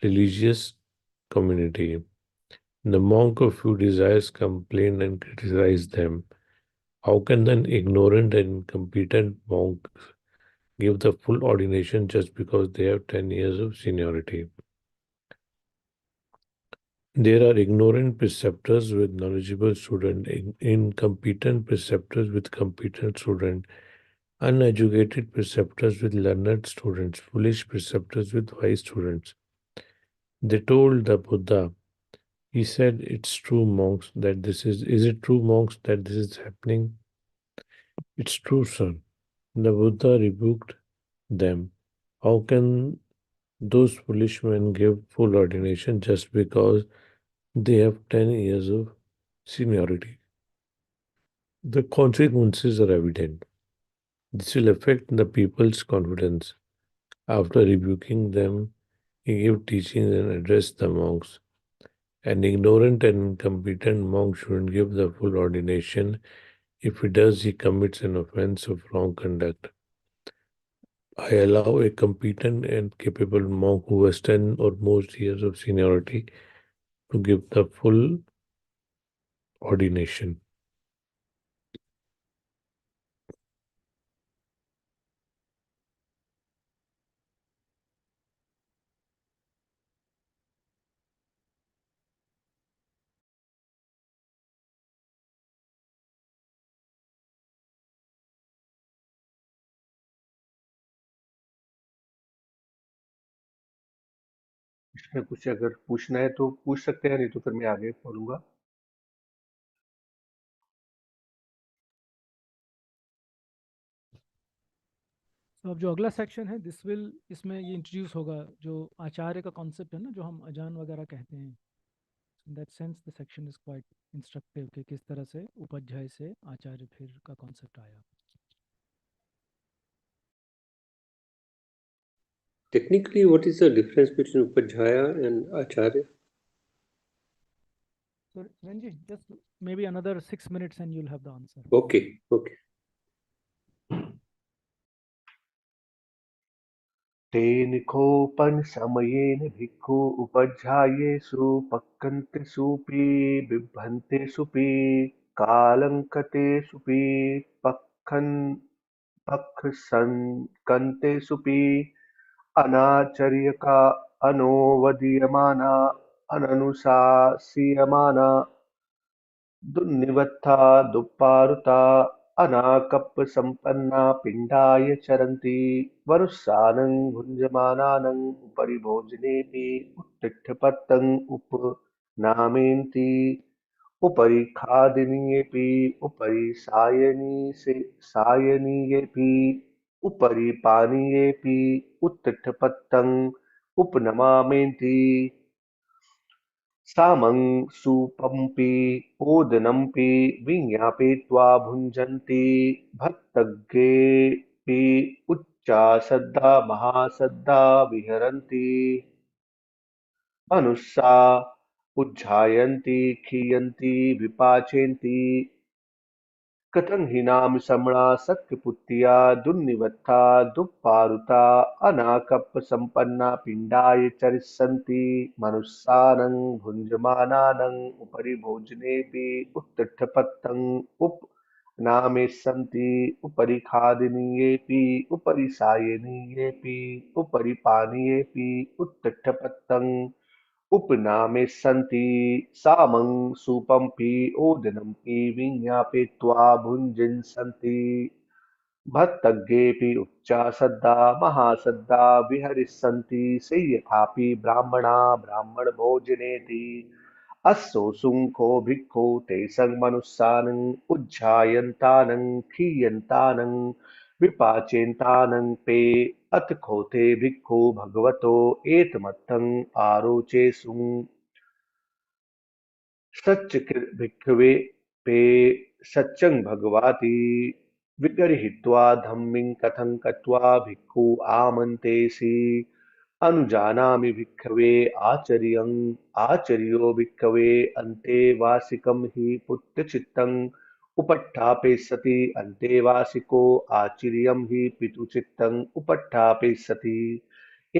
religious community. The monk of few desires complained and criticized them. How can an ignorant and incompetent monk give the full ordination just because they have 10 years of seniority? There are ignorant preceptors with knowledgeable student, incompetent preceptors with competent student, uneducated preceptors with learned students, foolish preceptors with wise students. They told the Buddha, he said, it's true, monks, that is it true, monks, that this is happening? It's true, sir. The Buddha rebuked them. How can those foolish men give full ordination just because they have 10 years of seniority? The consequences are evident. This will affect the people's confidence. After rebuking them, he gave teachings and addressed the monks. An ignorant and incompetent monk shouldn't give the full ordination. If he does, he commits an offense of wrong conduct. I allow a competent and capable monk who has 10 or most years of seniority to give the full ordination. इसमें कुछ अगर पूछना है तो पूछ सकते हैं, नहीं तो फिर मैं आगे बोलूंगा। तो अब जो अगला सेक्शन है इसमें ये इंट्रोड्यूस होगा जो आचार्य का कॉन्सेप्ट है ना, जो हम अजान वगैरह कहते हैं। In that sense the section is quite instructive कि किस तरह से उपाध्याय से आचार्य फिर का कॉन्सेप्ट आया। Technically, what is the difference between Upadhyaya and Acharya? So Renji, just maybe another 6 minutes and you'll have the answer. Okay, okay. तेनिकोपन समयेन भिक्खु उपध्यायेषु पक्कन्तेषुपि बिभ्रन्तेषुपि कालङ्कतेषुपि पक्खन् पक्षसङ्कन्तेषुपि अनाचर्यका अनोवदीयमाना अननुशास्यमाना दुर्निवत्था दुप्पारुता अनाकप्पसम्पन्ना पिण्डाय चरन्ति वरुस्सानं भुञ्जमानानं उपरि भोजनेऽपि उत्तिष्ठपत्तम् उपनामेन्ति उपरि खादनीयेऽपि उपरि सायनीयेऽपि उपरि पानीयेऽपि उत्तिष्ठपत्तम् उपनमामेन्ति सामं सूपमपि ओदनमपि विज्ञापयित्वा भुञ्जन्ति भक्तज्ञेऽपि उच्चासद्दा महासद्दा विहरन्ति मनुष्या उज्जायन्ति खीयन्ति विपाचयन्ति कथं हि नाम समणा शक्तिपुत्र्या दुर्निवत्था दुप्पारुता अनाकप्पसम्पन्ना पिण्डाय चरिष्यन्ति मनुष्यानं भुञ्जमानानं उपरि भोजनेऽपि उत्तिष्ठपत्तम् उपनामेष्यन्ति उपरि खादनीयेऽपि उपरि सायनीयेऽपि उपरि पानीयेऽपि उत्तिष्ठपत्तम् उपनामेष्यन्ति सामं सूपमपि ओदनमपि विज्ञापयित्वा भुञ्जीषन्ति भक्तज्ञेऽपि उच्चासद्दा महासद्दा विहरिष्यन्ति सेयथापि ब्राह्मणा ब्राह्मणभोजनेति अश्वशुङ्खो भिक्खु तेषां मनुष्यान् उज्जायन्तानं खीयन्तानं विपाचयन्तानं पे अथ खोते भिक्खु भगवतो एतमर्थम् आरोचेषुं सच्चभिक्खवे पे सच्चं भगवाति विगर्हित्वा धम्मिं कथं कत्वा भिक्खु आमन्तेषि अनुजानामि भिक्खवे आचर्यं आचर्यो भिक्खवे अन्तेवासिकं हि पुत्रचित्तम् उपट्ठापयिष्यति अन्तेवासिको आचर्यं हि पितुचित्तम् उपट्ठापयिष्यति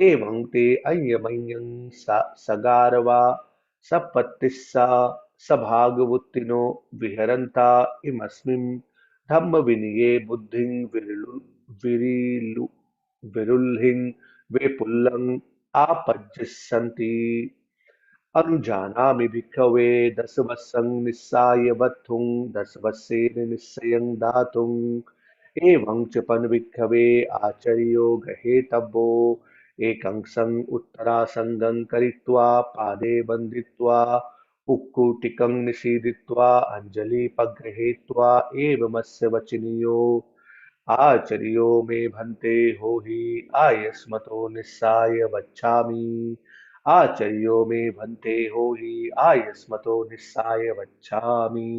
एवं ते अय्यमय्यं सगारवा सपत्तिस्सा सभागवुत्तिनो विहरन्ता इमस्मिन् धम्मविनये बुद्धिं विरुल्हिं वेपुल्लम् आपज्यस्यन्ति जानामि भिक्खवे दशवत्सं निस्साय वत्थुं दशवत्सेन निश्चयं दातुम् एवं च पन्भिक्खवे आचर्यो गहेतव्यो एकं सन् उत्तरासङ्गं करित्वा पादे बन्धित्वा उक्कुटिकं निषीदित्वा अञ्जलिपगृहीत्वा एवमस्य वचनीयो आचर्यो मे भन्ते हो हि आयस्मतो निस्साय वच्छामि आचर्यो मे भन्ते हो हि आयस्मतो निस्साय वच्छामि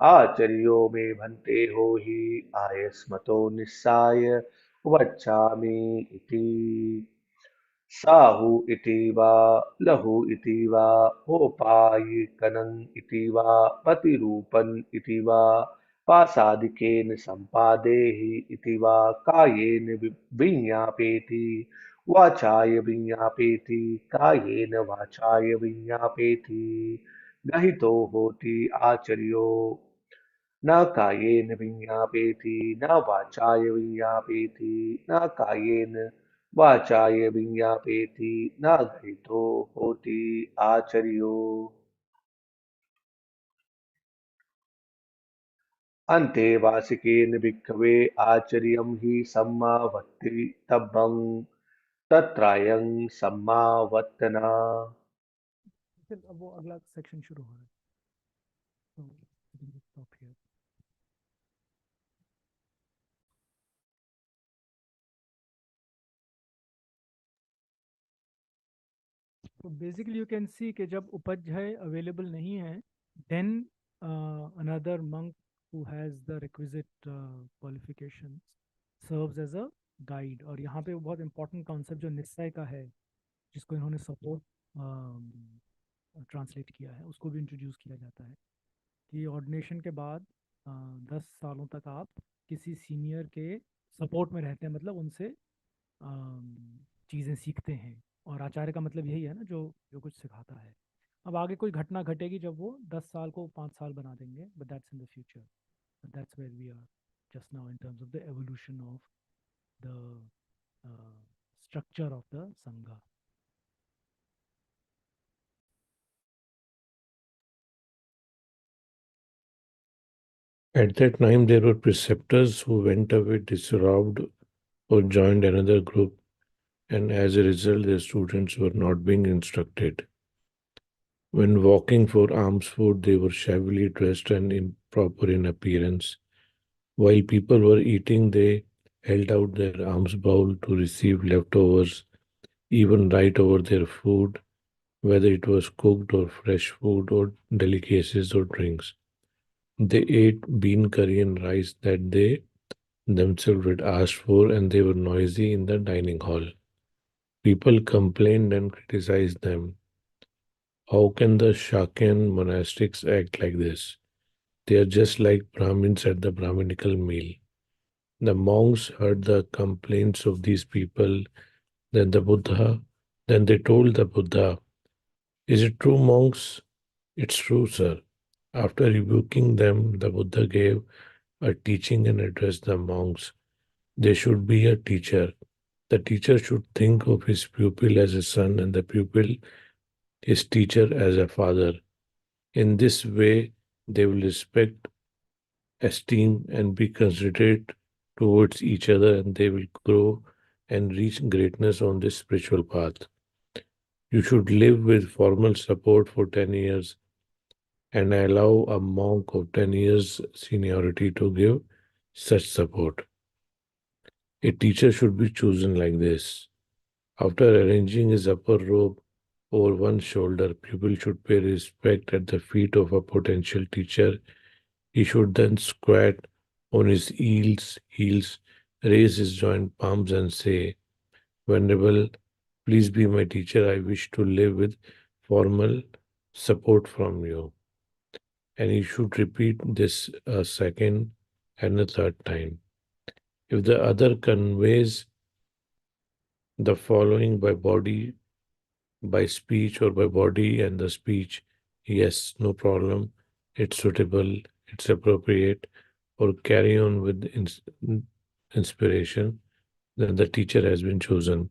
आचर्यो मे भन्ते हो हि आयस्मतो निस्साय वच्छामि इति साहु इति वा लहु इति वा होपायिकनं इति वा प्रतिरूपन् इति वा पासादिकेन सम्पादेहि इति वा कायेन विज्ञापेति वाचाय विज्ञापेति कायेन वाचाय विज्ञापेति गहितो होति आचर्यो न कायेन विज्ञापेति न वाचाय विज्ञापेति न कायेन वाचाय विज्ञापेति न गहितो होति आचर्यो अन्ते वासिकेन भिक्खवे आचर्यं हि सम्मावत्तितव्यं तत्रायं सम्मावर्तना फिर अब वो अगला सेक्शन शुरू हो रहा है, तो stop here. तो बेसिकली यू कैन सी कि जब उपज है अवेलेबल नहीं है, then another monk who has the requisite qualification serves as a guide. और यहाँ पे बहुत इंपॉर्टेंट कॉन्सेप्ट जो निश्चय का है, जिसको इन्होंने सपोर्ट ट्रांसलेट किया है, उसको भी इंट्रोड्यूस किया जाता है कि ऑर्डिनेशन के बाद 10 सालों तक आप किसी सीनियर के सपोर्ट में रहते हैं, मतलब उनसे चीज़ें सीखते हैं। और आचार्य का मतलब यही है ना, जो जो कुछ सिखाता है। अब आगे कोई घटना घटेगी जब वो 10 साल को 5 साल बना देंगे, but that's in the future, but that's where we are just now in terms of the evolution of the structure of the Sangha. At that time, there were preceptors who went away disrobed or joined another group, and as a result, their students were not being instructed. When walking for alms food, they were shabbily dressed and improper in appearance. While people were eating, they held out their alms bowl to receive leftovers, even right over their food, whether it was cooked or fresh food or delicacies or drinks. They ate bean curry and rice that they themselves had asked for, and they were noisy in the dining hall. People complained and criticized them. How can the Shakyan monastics act like this? They are just like Brahmins at the Brahminical meal. The monks heard the complaints of these people. Then they told the Buddha, "Is it true, monks?" "It's true, sir." After rebuking them, the Buddha gave a teaching and addressed the monks. There should be a teacher. The teacher should think of his pupil as a son and the pupil his teacher as a father. In this way, they will respect, esteem, and be considerate towards each other, and they will grow and reach greatness on this spiritual path. You should live with formal support for 10 years and allow a monk of 10 years seniority to give such support. A teacher should be chosen like this. After arranging his upper robe over one shoulder, pupil should pay respect at the feet of a potential teacher. He should then squat on his heels, raise his joint palms and say, "Venerable, please be my teacher. I wish to live with formal support from you." And he should repeat this a second and a third time. If the other conveys the following by body, by speech, or by body and the speech, yes, no problem, it's suitable, it's appropriate, or carry on with inspiration, then the teacher has been chosen.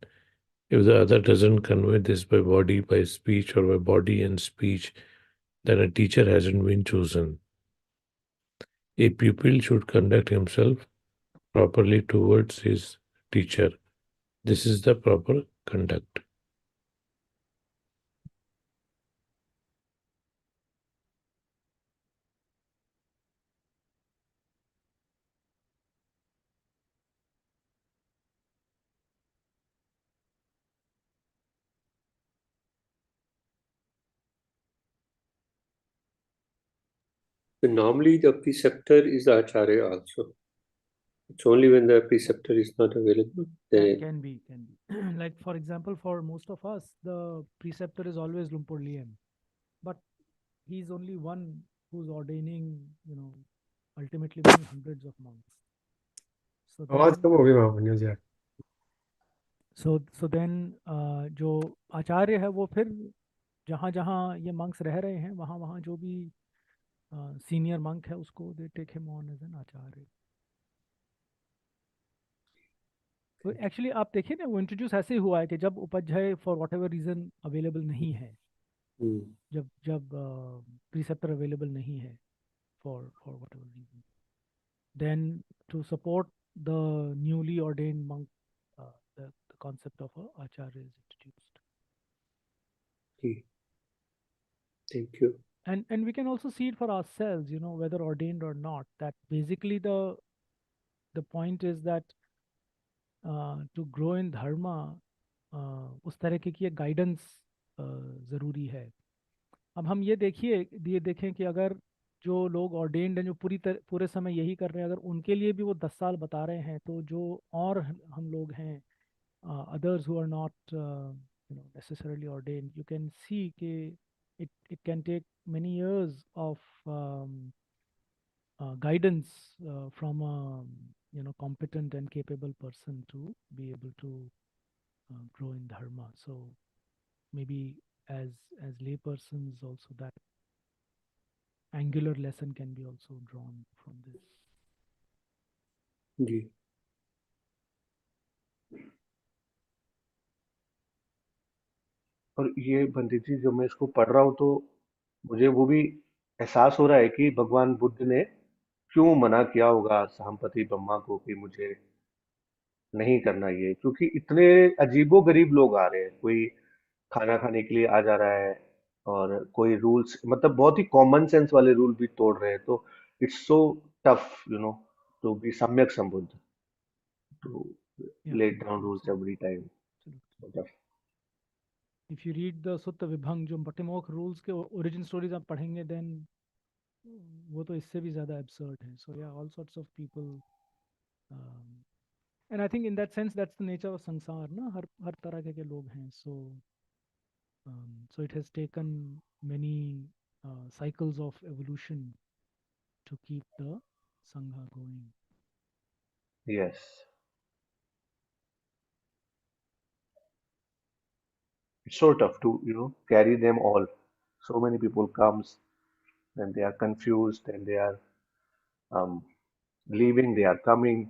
If the other doesn't convey this by body, by speech, or by body and speech, then a teacher hasn't been chosen. A pupil should conduct himself properly towards his teacher. This is the proper conduct. So normally the preceptor is the acharya also. It's only when the preceptor is not available. Can be. Like for example, for most of us, the preceptor is always Lumpur Liam, but he's only one who's ordaining, ultimately many hundreds of monks. So आवाज then, कम हो गई वहाँ पर news यार। so then जो आचार्य है वो फिर जहाँ जहाँ ये मंक्स रह रहे हैं वहाँ वहाँ जो भी सीनियर मंक है उसको they take him on as an acharya. तो एक्चुअली आप देखिए ना, वो इंट्रोड्यूस ऐसे ही हुआ है कि जब Upadhyaya for whatever reason available नहीं है, जब जब प्रीसेप्टर अवेलेबल नहीं है for whatever reason, then to support the newly ordained monk, the concept of a acharya is introduced. Okay. Thank you. And we can also see it for ourselves, whether ordained or not, that basically the point is that to grow in dharma, उस तरह की एक guidance ज़रूरी है। अब हम ये देखें कि अगर जो लोग ऑर्डेन्ड हैं, जो पूरे समय यही कर रहे हैं, अगर उनके लिए भी वो 10 साल बता रहे हैं, तो जो और हम लोग हैं, others who are not necessarily ordained, you can see कि it can take many years of guidance from a competent and capable person to be able to grow in dharma. So maybe as lay persons also, that angular lesson can be also drawn from this. जी। और ये पंडित जी, जब मैं इसको पढ़ रहा हूँ तो मुझे वो भी एहसास हो रहा है कि भगवान बुद्ध ने क्यों मना किया होगा संपत्ति ब्रह्मा को कि मुझे नहीं करना ये, क्योंकि इतने अजीबो गरीब लोग आ रहे हैं, कोई खाना खाने के लिए आ जा रहा है और कोई रूल्स, मतलब बहुत ही कॉमन सेंस वाले रूल भी तोड़ रहे हैं, तो it's so tough to be Samyak Sambuddha, to Yeah, lay down rules absolutely. every time. Absolutely. So tough. If you read the Sutta Vibhang, जो पटिमोक्ष रूल्स के ओरिजिन स्टोरीज आप पढ़ेंगे, देन वो तो इससे भी ज़्यादा absurd है. So yeah, all sorts of people, and I think in that sense that's the nature of संसार ना, हर तरह के लोग हैं. So it has taken many cycles of evolution to keep the sangha going. Yes. It's so tough to carry them all. So many people comes and they are confused and they are um, leaving, they are coming.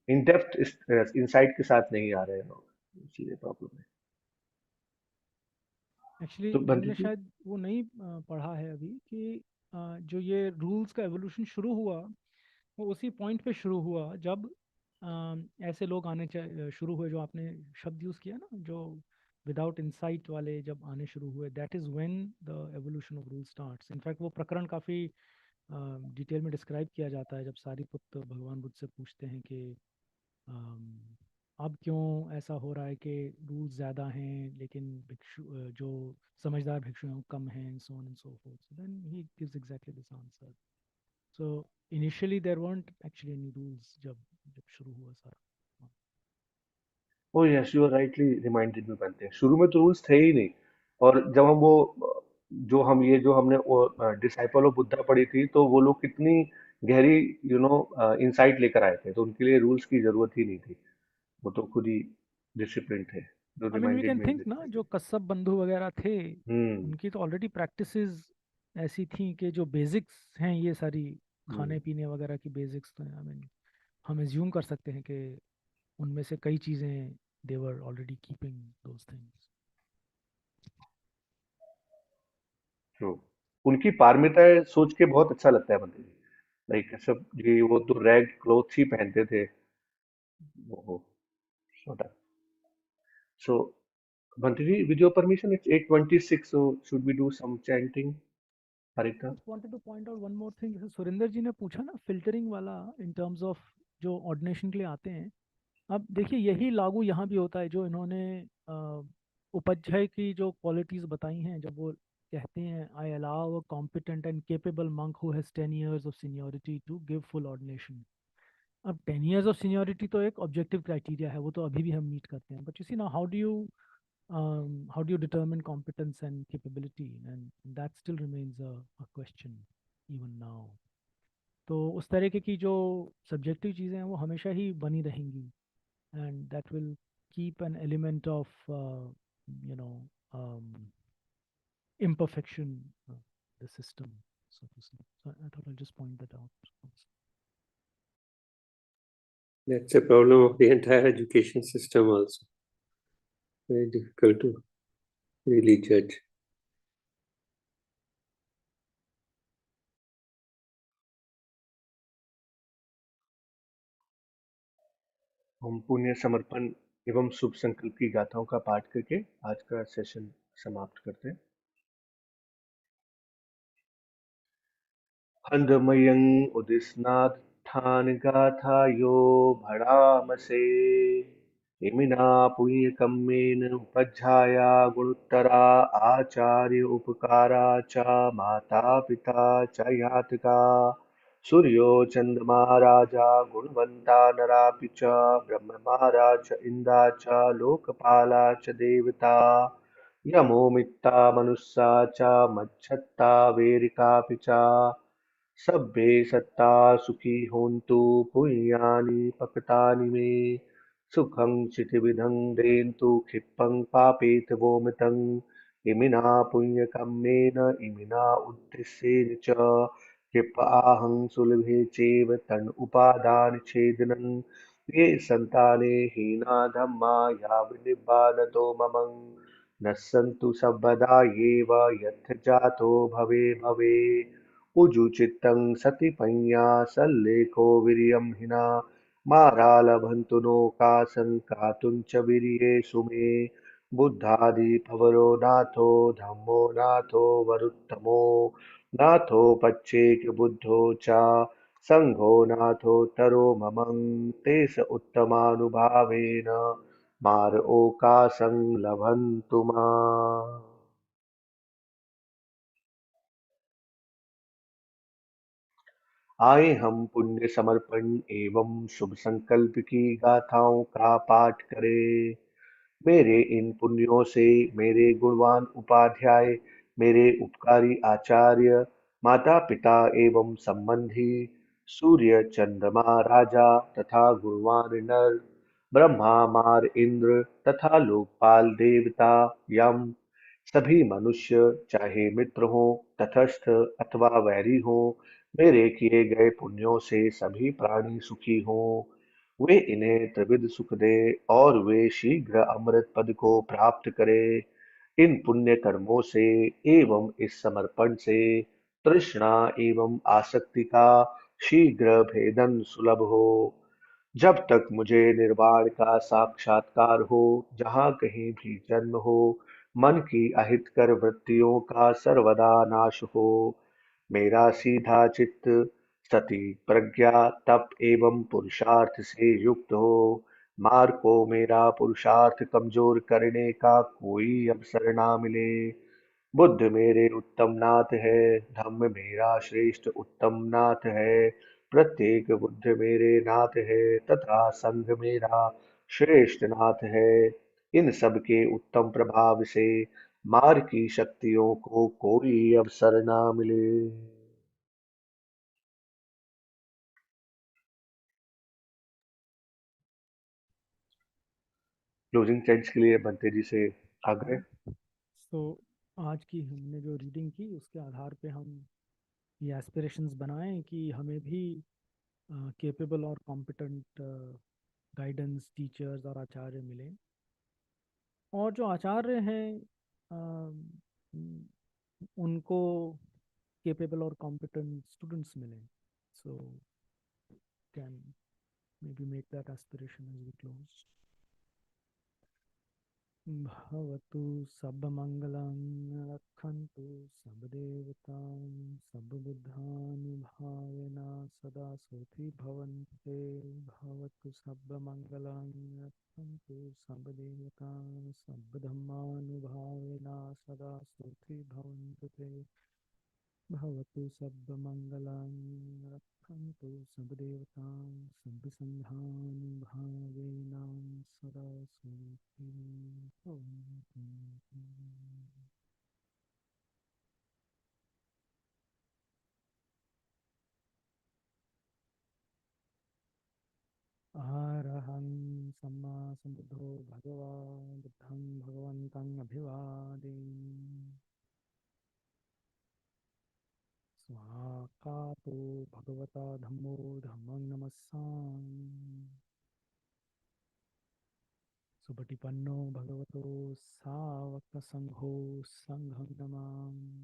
In depth insight के साथ नहीं आ रहे हैं लोग, इसलिए problem है। Actually तो हमने बंटी जी, शायद वो नहीं पढ़ा है अभी कि जो ये रूल्स का एवोल्यूशन शुरू हुआ, वो उसी पॉइंट पे शुरू हुआ जब ऐसे लोग आने शुरू हुए, जो आपने शब्द यूज़ किया ना, जो विदाउट इंसाइट वाले जब आने शुरू हुए, that is when the evolution of rule starts. In fact वो प्रकरण काफ़ी डिटेल में डिस्क्राइब किया जाता है, जब सारीपुत्र भगवान बुद्ध से पूछते हैं कि अब क्यों ऐसा हो रहा है कि रूल्स ज़्यादा हैं लेकिन भिक्षु जो समझदार भिक्षु हैं वो कम हैं, and so on and so forth. So then he gives exactly this answer. So initially there weren't actually any rules जब जब शुरू हुआ सारा। Oh yes, you are rightly reminded में बनते हैं, शुरू में तो रूल्स थे ही नहीं। और जब हम वो जो हमने वो डिसाइपल ऑफ बुद्धा पढ़ी थी, तो वो लोग कितनी गहरी इंसाइट लेकर आए थे, तो उनके लिए रूल्स की जरूरत ही नहीं थी, वो तो खुद ही डिसिप्लिन थे, जो I mean we reminded can me think ना, जो कस्सब बंधु वगैरह थे, हम्म उनकी तो ऑलरेडी प्रैक्टिसेस ऐसी थी कि जो बेसिक्स हैं ये सारी, खाने हम्म पीने वगैरह की बेसिक्स, तो आई मीन हम एज्यूम कर सकते हैं कि उनमें से कई चीज़ें they were already keeping those things. True. उनकी पारमिता सोच के बहुत अच्छा लगता है बंटी जी। लाइक सब ये वो तो रैग क्लोथ ही पहनते थे वो। So Bunty ji, with your permission, it's 8:26, so should we do some chanting, Harita? Just wanted to point out one more thing. जैसे सुरेंद्र जी ने पूछा ना फिल्टरिंग वाला इन टर्म्स ऑफ जो ऑर्डिनेशन के लिए आते हैं, अब देखिए यही लागू यहाँ भी होता है जो इन्होंने उपाध्याय की जो क्वालिटीज़ बताई हैं, जब वो कहते हैं I allow a competent and capable monk who has 10 years of seniority to give full ordination. अब 10 years ऑफ सीनियोरिटी तो एक ऑब्जेक्टिव क्राइटेरिया है, वो तो अभी भी हम मीट करते हैं, बट यू सी ना how do you determine competence and capability, and that still remains a question even now. तो उस तरीके की जो सब्जेक्टिव चीज़ें हैं वो हमेशा ही बनी रहेंगी, and that will keep an element of you know um, imperfection the system, so to say. So I thought I'll just point that out. That's a problem of the entire education system also. Very difficult to really judge. हम पुण्य समर्पण एवं शुभ संकल्प की गाथाओं का पाठ करके आज का सेशन समाप्त करते हैं। खंडमयं उदिस्नाथान गाथायो भणामसे इमिना पुण्यकम्मेन उपज्जाया गुणोत्तरा आचार्य उपकारा च माता पिता च यातका सूर्यो चंद्रमा राजा गुणवंता नरापि च ब्रह्ममारा च इंदा च लोकपाला च देवता यमो मित्ता मनुष्या च मच्छत्ता वेरिकापि च सभ्ये सत्ता सुखी होन्तु पुण्यानि पकतानि मे सुखं चितिविधं देन्तु क्षिप्पं पापेतवो मृतं इमिना पुण्यकम्मेन इमिना उद्दिश्येन च क्षिपाहं सुलभे चैव तन् उपादान छेदनं ये संताने हीना धम्मा यावन्निब्बानतो ममं न सन्तु सर्वदा येव यथ जातो भवे भवे उजुचित्तं सतिपञ्या सल्लेखो वीर्यं हिना मारालभन्तु नोकासं कातुं च वीर्येषु मे बुद्धादिपवरो नाथो धम्मो नाथो वरुत्तमो नाथो पच्चेकबुद्धो च सङ्घो नाथोत्तरो ममं तेष उत्तमानुभावेन मार ओकासं लभन्तु माम्। आए हम पुण्य समर्पण एवं शुभ संकल्प की गाथाओं का पाठ करें। मेरे इन पुण्यों से मेरे गुणवान उपाध्याय, मेरे उपकारी आचार्य, माता पिता एवं संबंधी, सूर्य चंद्रमा राजा तथा गुणवान नर, ब्रह्मा मार इंद्र तथा लोकपाल देवता यम, सभी मनुष्य चाहे मित्र हो तटस्थ अथवा वैरी हो, मेरे किए गए पुण्यों से सभी प्राणी सुखी हों। वे इन्हें त्रिविध सुख दे और वे शीघ्र अमृत पद को प्राप्त करें। इन पुण्य कर्मों से एवं इस समर्पण से तृष्णा एवं आसक्ति का शीघ्र भेदन सुलभ हो। जब तक मुझे निर्वाण का साक्षात्कार हो, जहाँ कहीं भी जन्म हो, मन की अहितकर वृत्तियों का सर्वदा नाश हो, मेरा सीधा चित्त सती प्रज्ञा तप एवं पुरुषार्थ से युक्त हो, मार्ग को मेरा पुरुषार्थ कमजोर करने का कोई अवसर ना मिले। बुद्ध मेरे उत्तम नाथ है, धम्म मेरा श्रेष्ठ उत्तम नाथ है, प्रत्येक बुद्ध मेरे नाथ है तथा संघ मेरा श्रेष्ठ नाथ है। इन सब के उत्तम प्रभाव से मार की शक्तियों को कोई अवसर ना मिले। क्लोजिंग चैंट्स के लिए बनते जी से आग्रह। तो आज की हमने जो रीडिंग की उसके आधार पे हम ये एस्पिरेशंस बनाएं कि हमें भी केपेबल और कॉम्पिटेंट गाइडेंस टीचर्स और आचार्य मिलें, और जो आचार्य हैं उनको capable और competent students मिले. So can maybe make that aspiration as we close. भवतु सर्वमङ्गलं रक्षन्तु सर्वदेवतां सर्वबुद्धानुभावेन सदा सुखी भवन्ते. भवतु सर्वमङ्गलं रक्षन्तु सर्वदेवतां सर्वधर्मानुभावेन सदा सुखी भवन्तु ते. भवतु सर्वमङ्गलं रक्षन्तु सर्वदेवतां सर्वसन्धानुभावेन सदा सुखी भवन्तु. अरहं सम्मा सम्बुद्धो भगवान् बुद्धं भगवन्तं अभिवादेमि. स्वाकातो भगवता धम्मो धम्मं नमस्सामि. सुपटिपन्नो भगवतो सावकसङ्घो सङ्घं नमामि.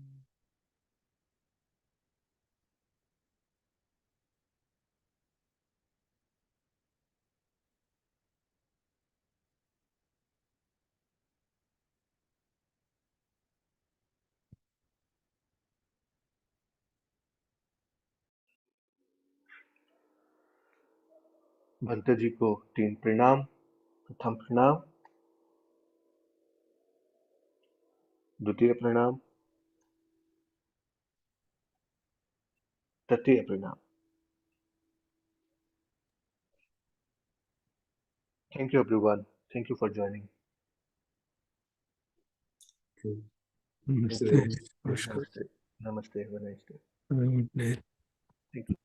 भंते जी को 3 प्रणाम। प्रथम प्रणाम, द्वितीय प्रणाम, तृतीय प्रणाम. Thank you everyone. Thank you for joining. नमस्ते। Namaste. Namaste. Have a nice day. नमस्ते। Thank you.